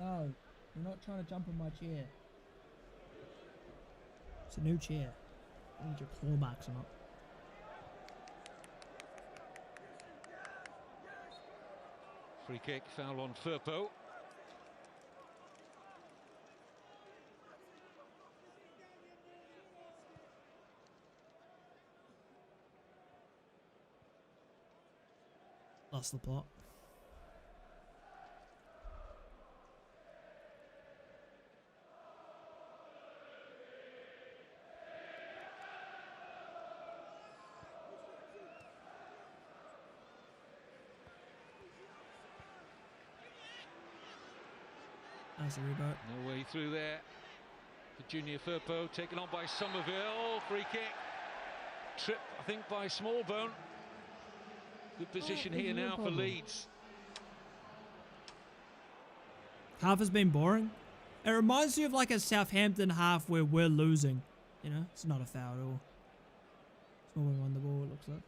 Oh, you're not trying to jump on my chair. It's a new chair. I need your claw marks or not. Free kick, foul on Firpo. Lost the plot. Nice rebound. No way through there for Junior Firpo, taken on by Somerville. Free kick. Trip, I think, by Smallbone. Good position here now for Leeds. Half has been boring. It reminds me of like a Southampton half where we're losing. You know, it's not a foul at all. Smallbone on the ball, it looks like.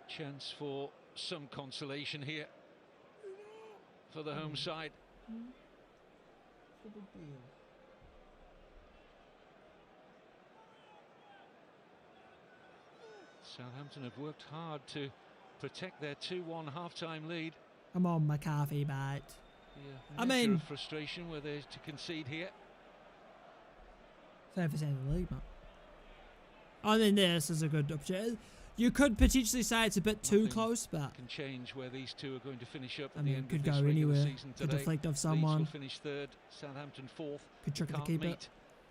Chance for some consolation here for the home side. Southampton have worked hard to protect their 2-1 half-time lead. Come on, McCarthy, mate. Yeah, I mean, frustration where they're to concede here. 30% of the league, mate. I think this is a good opportunity. You could potentially say it's a bit too close, but can change where these two are going to finish up. I mean, could go anywhere. Could deflect off someone. Leeds will finish third, Southampton fourth. Could trick the keeper.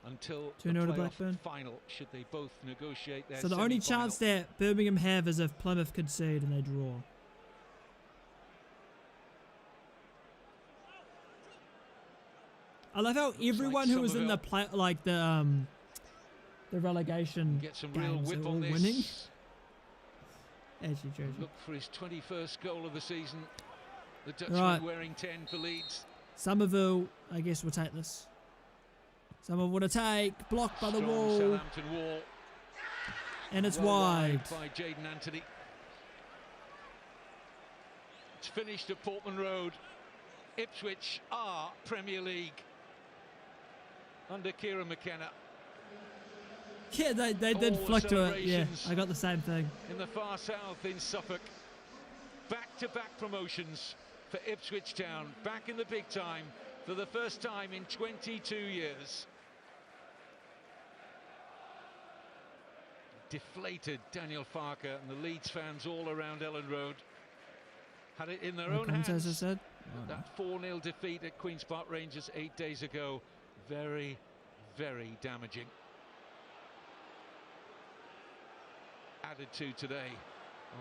Until 2-0 to Blackburn. Final, should they both negotiate their so the only chance that Birmingham have is if Plymouth concede and they draw. I love how everyone who was in the the relegation get some real whip on this. Winning. Actually, true. Look for his 21st goal of the season. The Dutchman wearing 10 for Leeds. Somerville, I guess, will take this. Somerville to take, blocked by the wall. Southampton wall. And it's wide. By Jaden Anthony. It's finished at Portman Road. Ipswich are Premier League under Kieran McKenna. Yeah, they did flick to it. Yeah, I got the same thing. In the far south in Suffolk. Back-to-back promotions for Ipswich Town. Back in the big time for the first time in 22 years. Deflated Daniel Farker and the Leeds fans all around Ellen Road had it in their own hands. As I said. That 4-0 defeat at Queen's Park Rangers 8 days ago. Very, very damaging. Added to today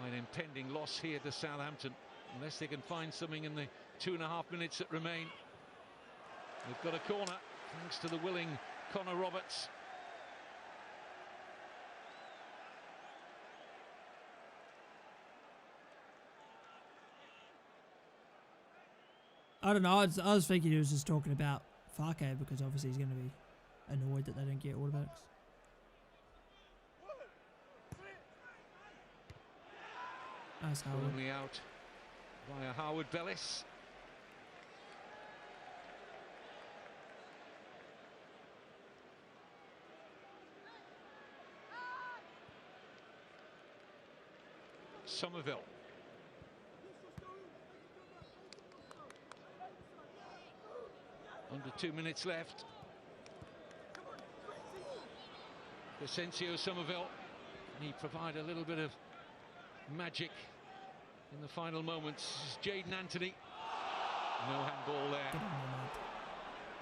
by an impending loss here to Southampton, unless they can find something in the 2.5 minutes that remain. They've got a corner thanks to the willing Connor Roberts. I don't know, I was thinking he was just talking about Farke because obviously he's going to be annoyed that they don't get automatics. Nice Howard. Only out via Howard Bellis. Somerville. Under 2 minutes left. Crescencio Somerville. He provided a little bit of magic in the final moments. Jaden Anthony. No handball there.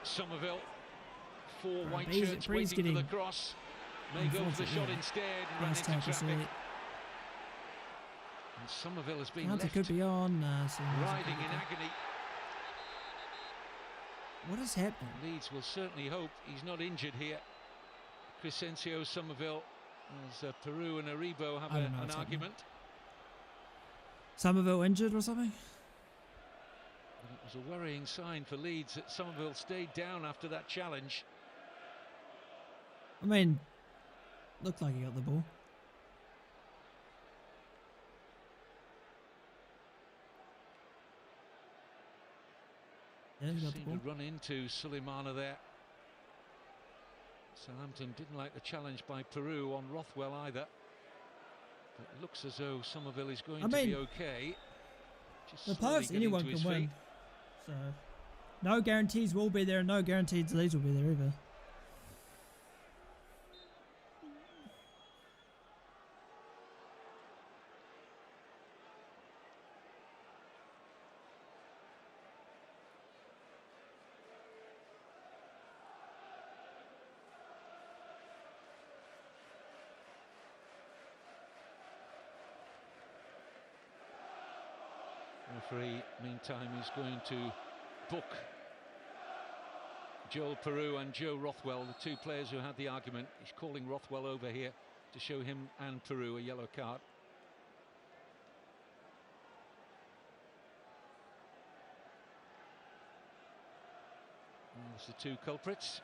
Somerville. 4 white shirts waiting for the cross. May go for the shot instead and run into traffic. And Somerville has been left could be on, writhing in agony. What is happening? Leeds will certainly hope he's not injured here. Crescencio Somerville, as Peru and Aribo have an argument. Somerville injured or something? But it was a worrying sign for Leeds that Somerville stayed down after that challenge. I mean, looked like he got the ball. Yeah, he got the seemed ball. to run into Suleimana there. Southampton didn't like the challenge by Peru on Rothwell either. But it looks as though Somerville is going to be okay. Just the playoffs, anyone can win. So, no guarantees will be there, and no guarantees Leeds will be there either. Referee, meantime, is going to book Joel Peru and Joe Rothwell, the two players who had the argument. He's calling Rothwell over here to show him and Peru a yellow card. There's the two culprits.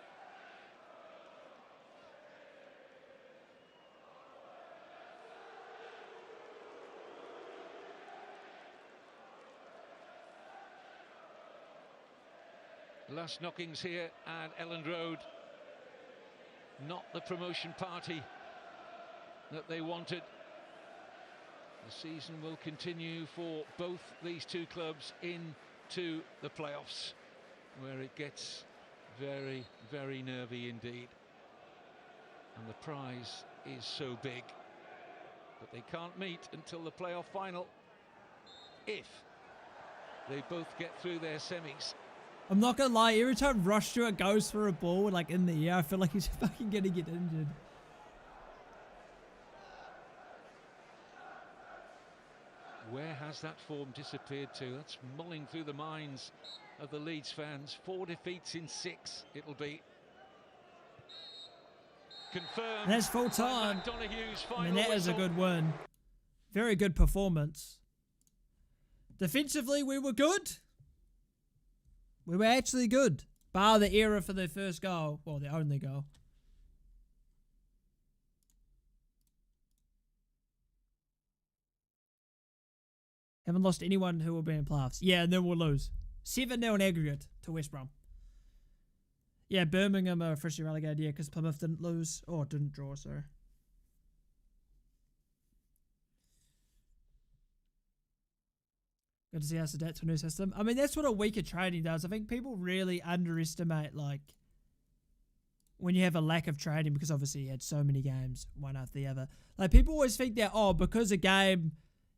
Last knockings here at Elland Road. Not the promotion party that they wanted. The season will continue for both these two clubs into the playoffs, where it gets very, very nervy indeed. And the prize is so big. But they can't meet until the playoff final, if they both get through their semis. I'm not gonna lie, every time Rush Stewart goes for a ball like in the air, I feel like he's fucking gonna get injured. Where has that form disappeared to? That's mulling through the minds of the Leeds fans. 4 defeats in 6 it'll be. Confirmed. And that's full time. I mean, that is a good win. Very good performance. Defensively, we were good. We were actually good, bar the error for their first goal, well, the only goal. Haven't lost anyone who will be in playoffs. Yeah, and then we'll lose. 7-0 in aggregate to West Brom. Yeah, Birmingham are officially relegated, yeah, because Plymouth didn't lose, or didn't draw, sorry. Good to see us adapt to a new system. I mean, that's what a weaker training does. I think people really underestimate, like, when you have a lack of training, because obviously you had so many games, one after the other. Like, people always think that, oh, because a game,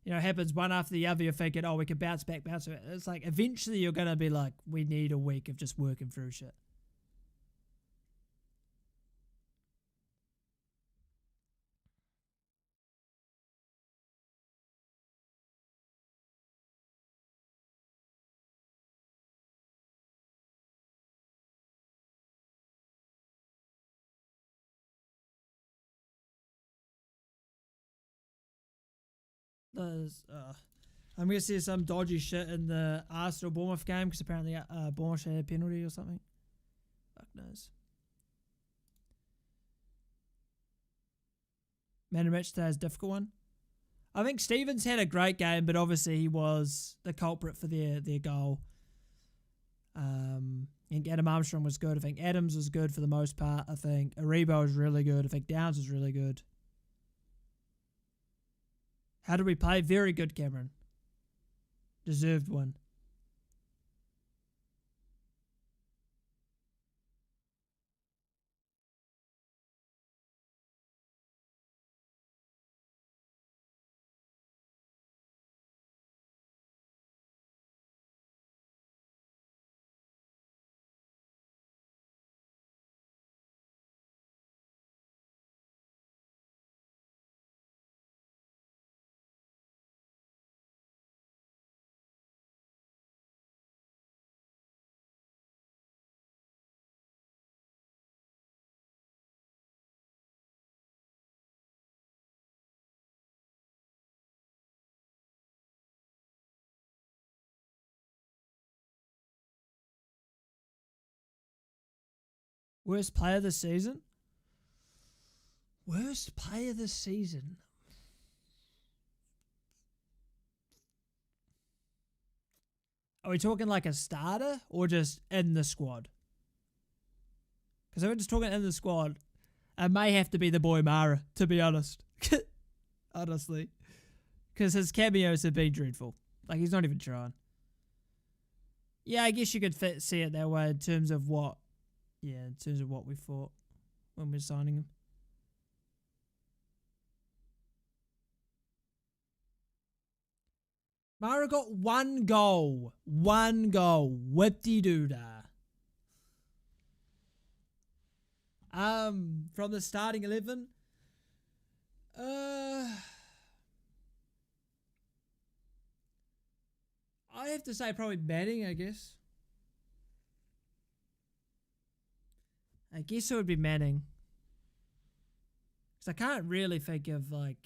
you know, happens one after the other, you're thinking, oh, we can bounce back, bounce back. It's like, eventually you're going to be like, we need a week of just working through shit. I'm going to see some dodgy shit in the Arsenal-Bournemouth game because apparently Bournemouth had a penalty or something. Fuck knows. Man of match today is a difficult one. I think Stevens had a great game, but obviously he was the culprit for their goal. I think Adam Armstrong was good. I think Adams was good for the most part. I think Aribo was really good. I think Downs was really good. How did we play? Very good, Cameron. Deserved one. Worst player this season? Worst player this season? Are we talking like a starter or just in the squad? Because if we're just talking in the squad, it may have to be the boy Mara, to be honest. Honestly. Because his cameos have been dreadful. Like, he's not even trying. Yeah, I guess you could see it that way in terms of what... Yeah, in terms of what we thought when we were signing him. Mara got 1 goal. 1 goal. Whip-de-doo-dah. From the starting 11... I have to say probably Manning, I guess. I guess it would be Manning. Because I can't really think of like,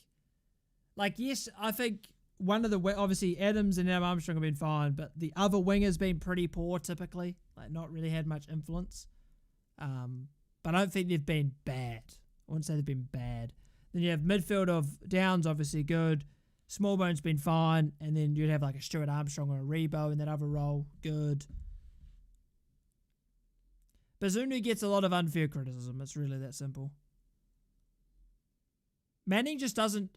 yes, I think one of the, obviously Adams and Armstrong have been fine, but the other winger's been pretty poor typically. Like, not really had much influence. But I don't think they've been bad. I wouldn't say they've been bad. Then you have midfield of Downs, obviously good. Smallbone's been fine. And then you'd have like a Stuart Armstrong or a Rebo in that other role. Good. Bazunu gets a lot of unfair criticism. It's really that simple. Manning just doesn't...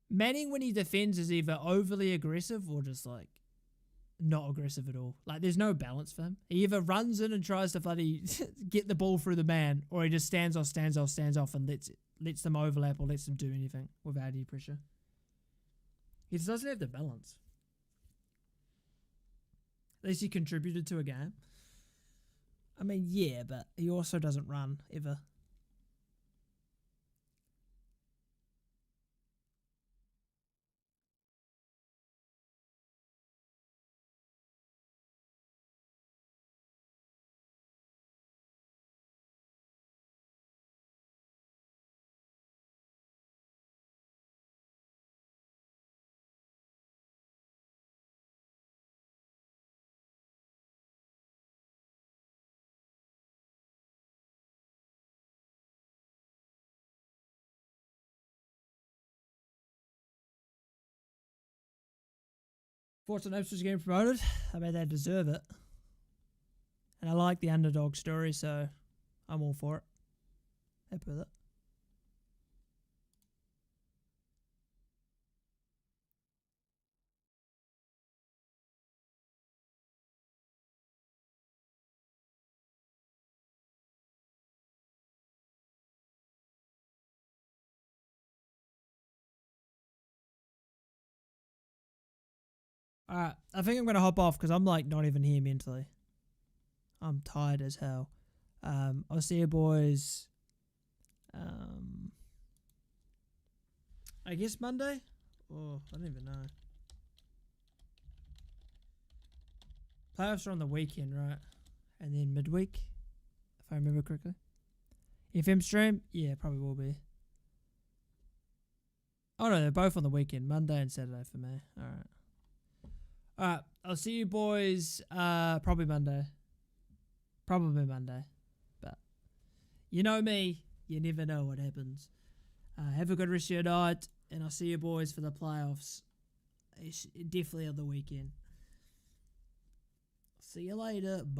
Manning, when he defends, is either overly aggressive or just like not aggressive at all. Like, there's no balance for him. He either runs in and tries to bloody get the ball through the man, or he just stands off and lets them overlap or lets them do anything without any pressure. He just doesn't have the balance. At least he contributed to a game. I mean, yeah, but he also doesn't run, ever. Thoughts on Ipswich getting promoted? I mean, they deserve it. And I like the underdog story, so I'm all for it. Happy with it. Alright, I think I'm going to hop off because I'm like not even here mentally. I'm tired as hell. I'll see you boys. I guess Monday? Oh, I don't even know. Playoffs are on the weekend, right? And then midweek, if I remember correctly. FM stream? Yeah, probably will be. Oh no, they're both on the weekend. Monday and Saturday for me. Alright. Alright, I'll see you boys probably Monday. Probably Monday. But you know me, you never know what happens. Have a good rest of your night, and I'll see you boys for the playoffs. It's definitely on the weekend. See you later. Bye.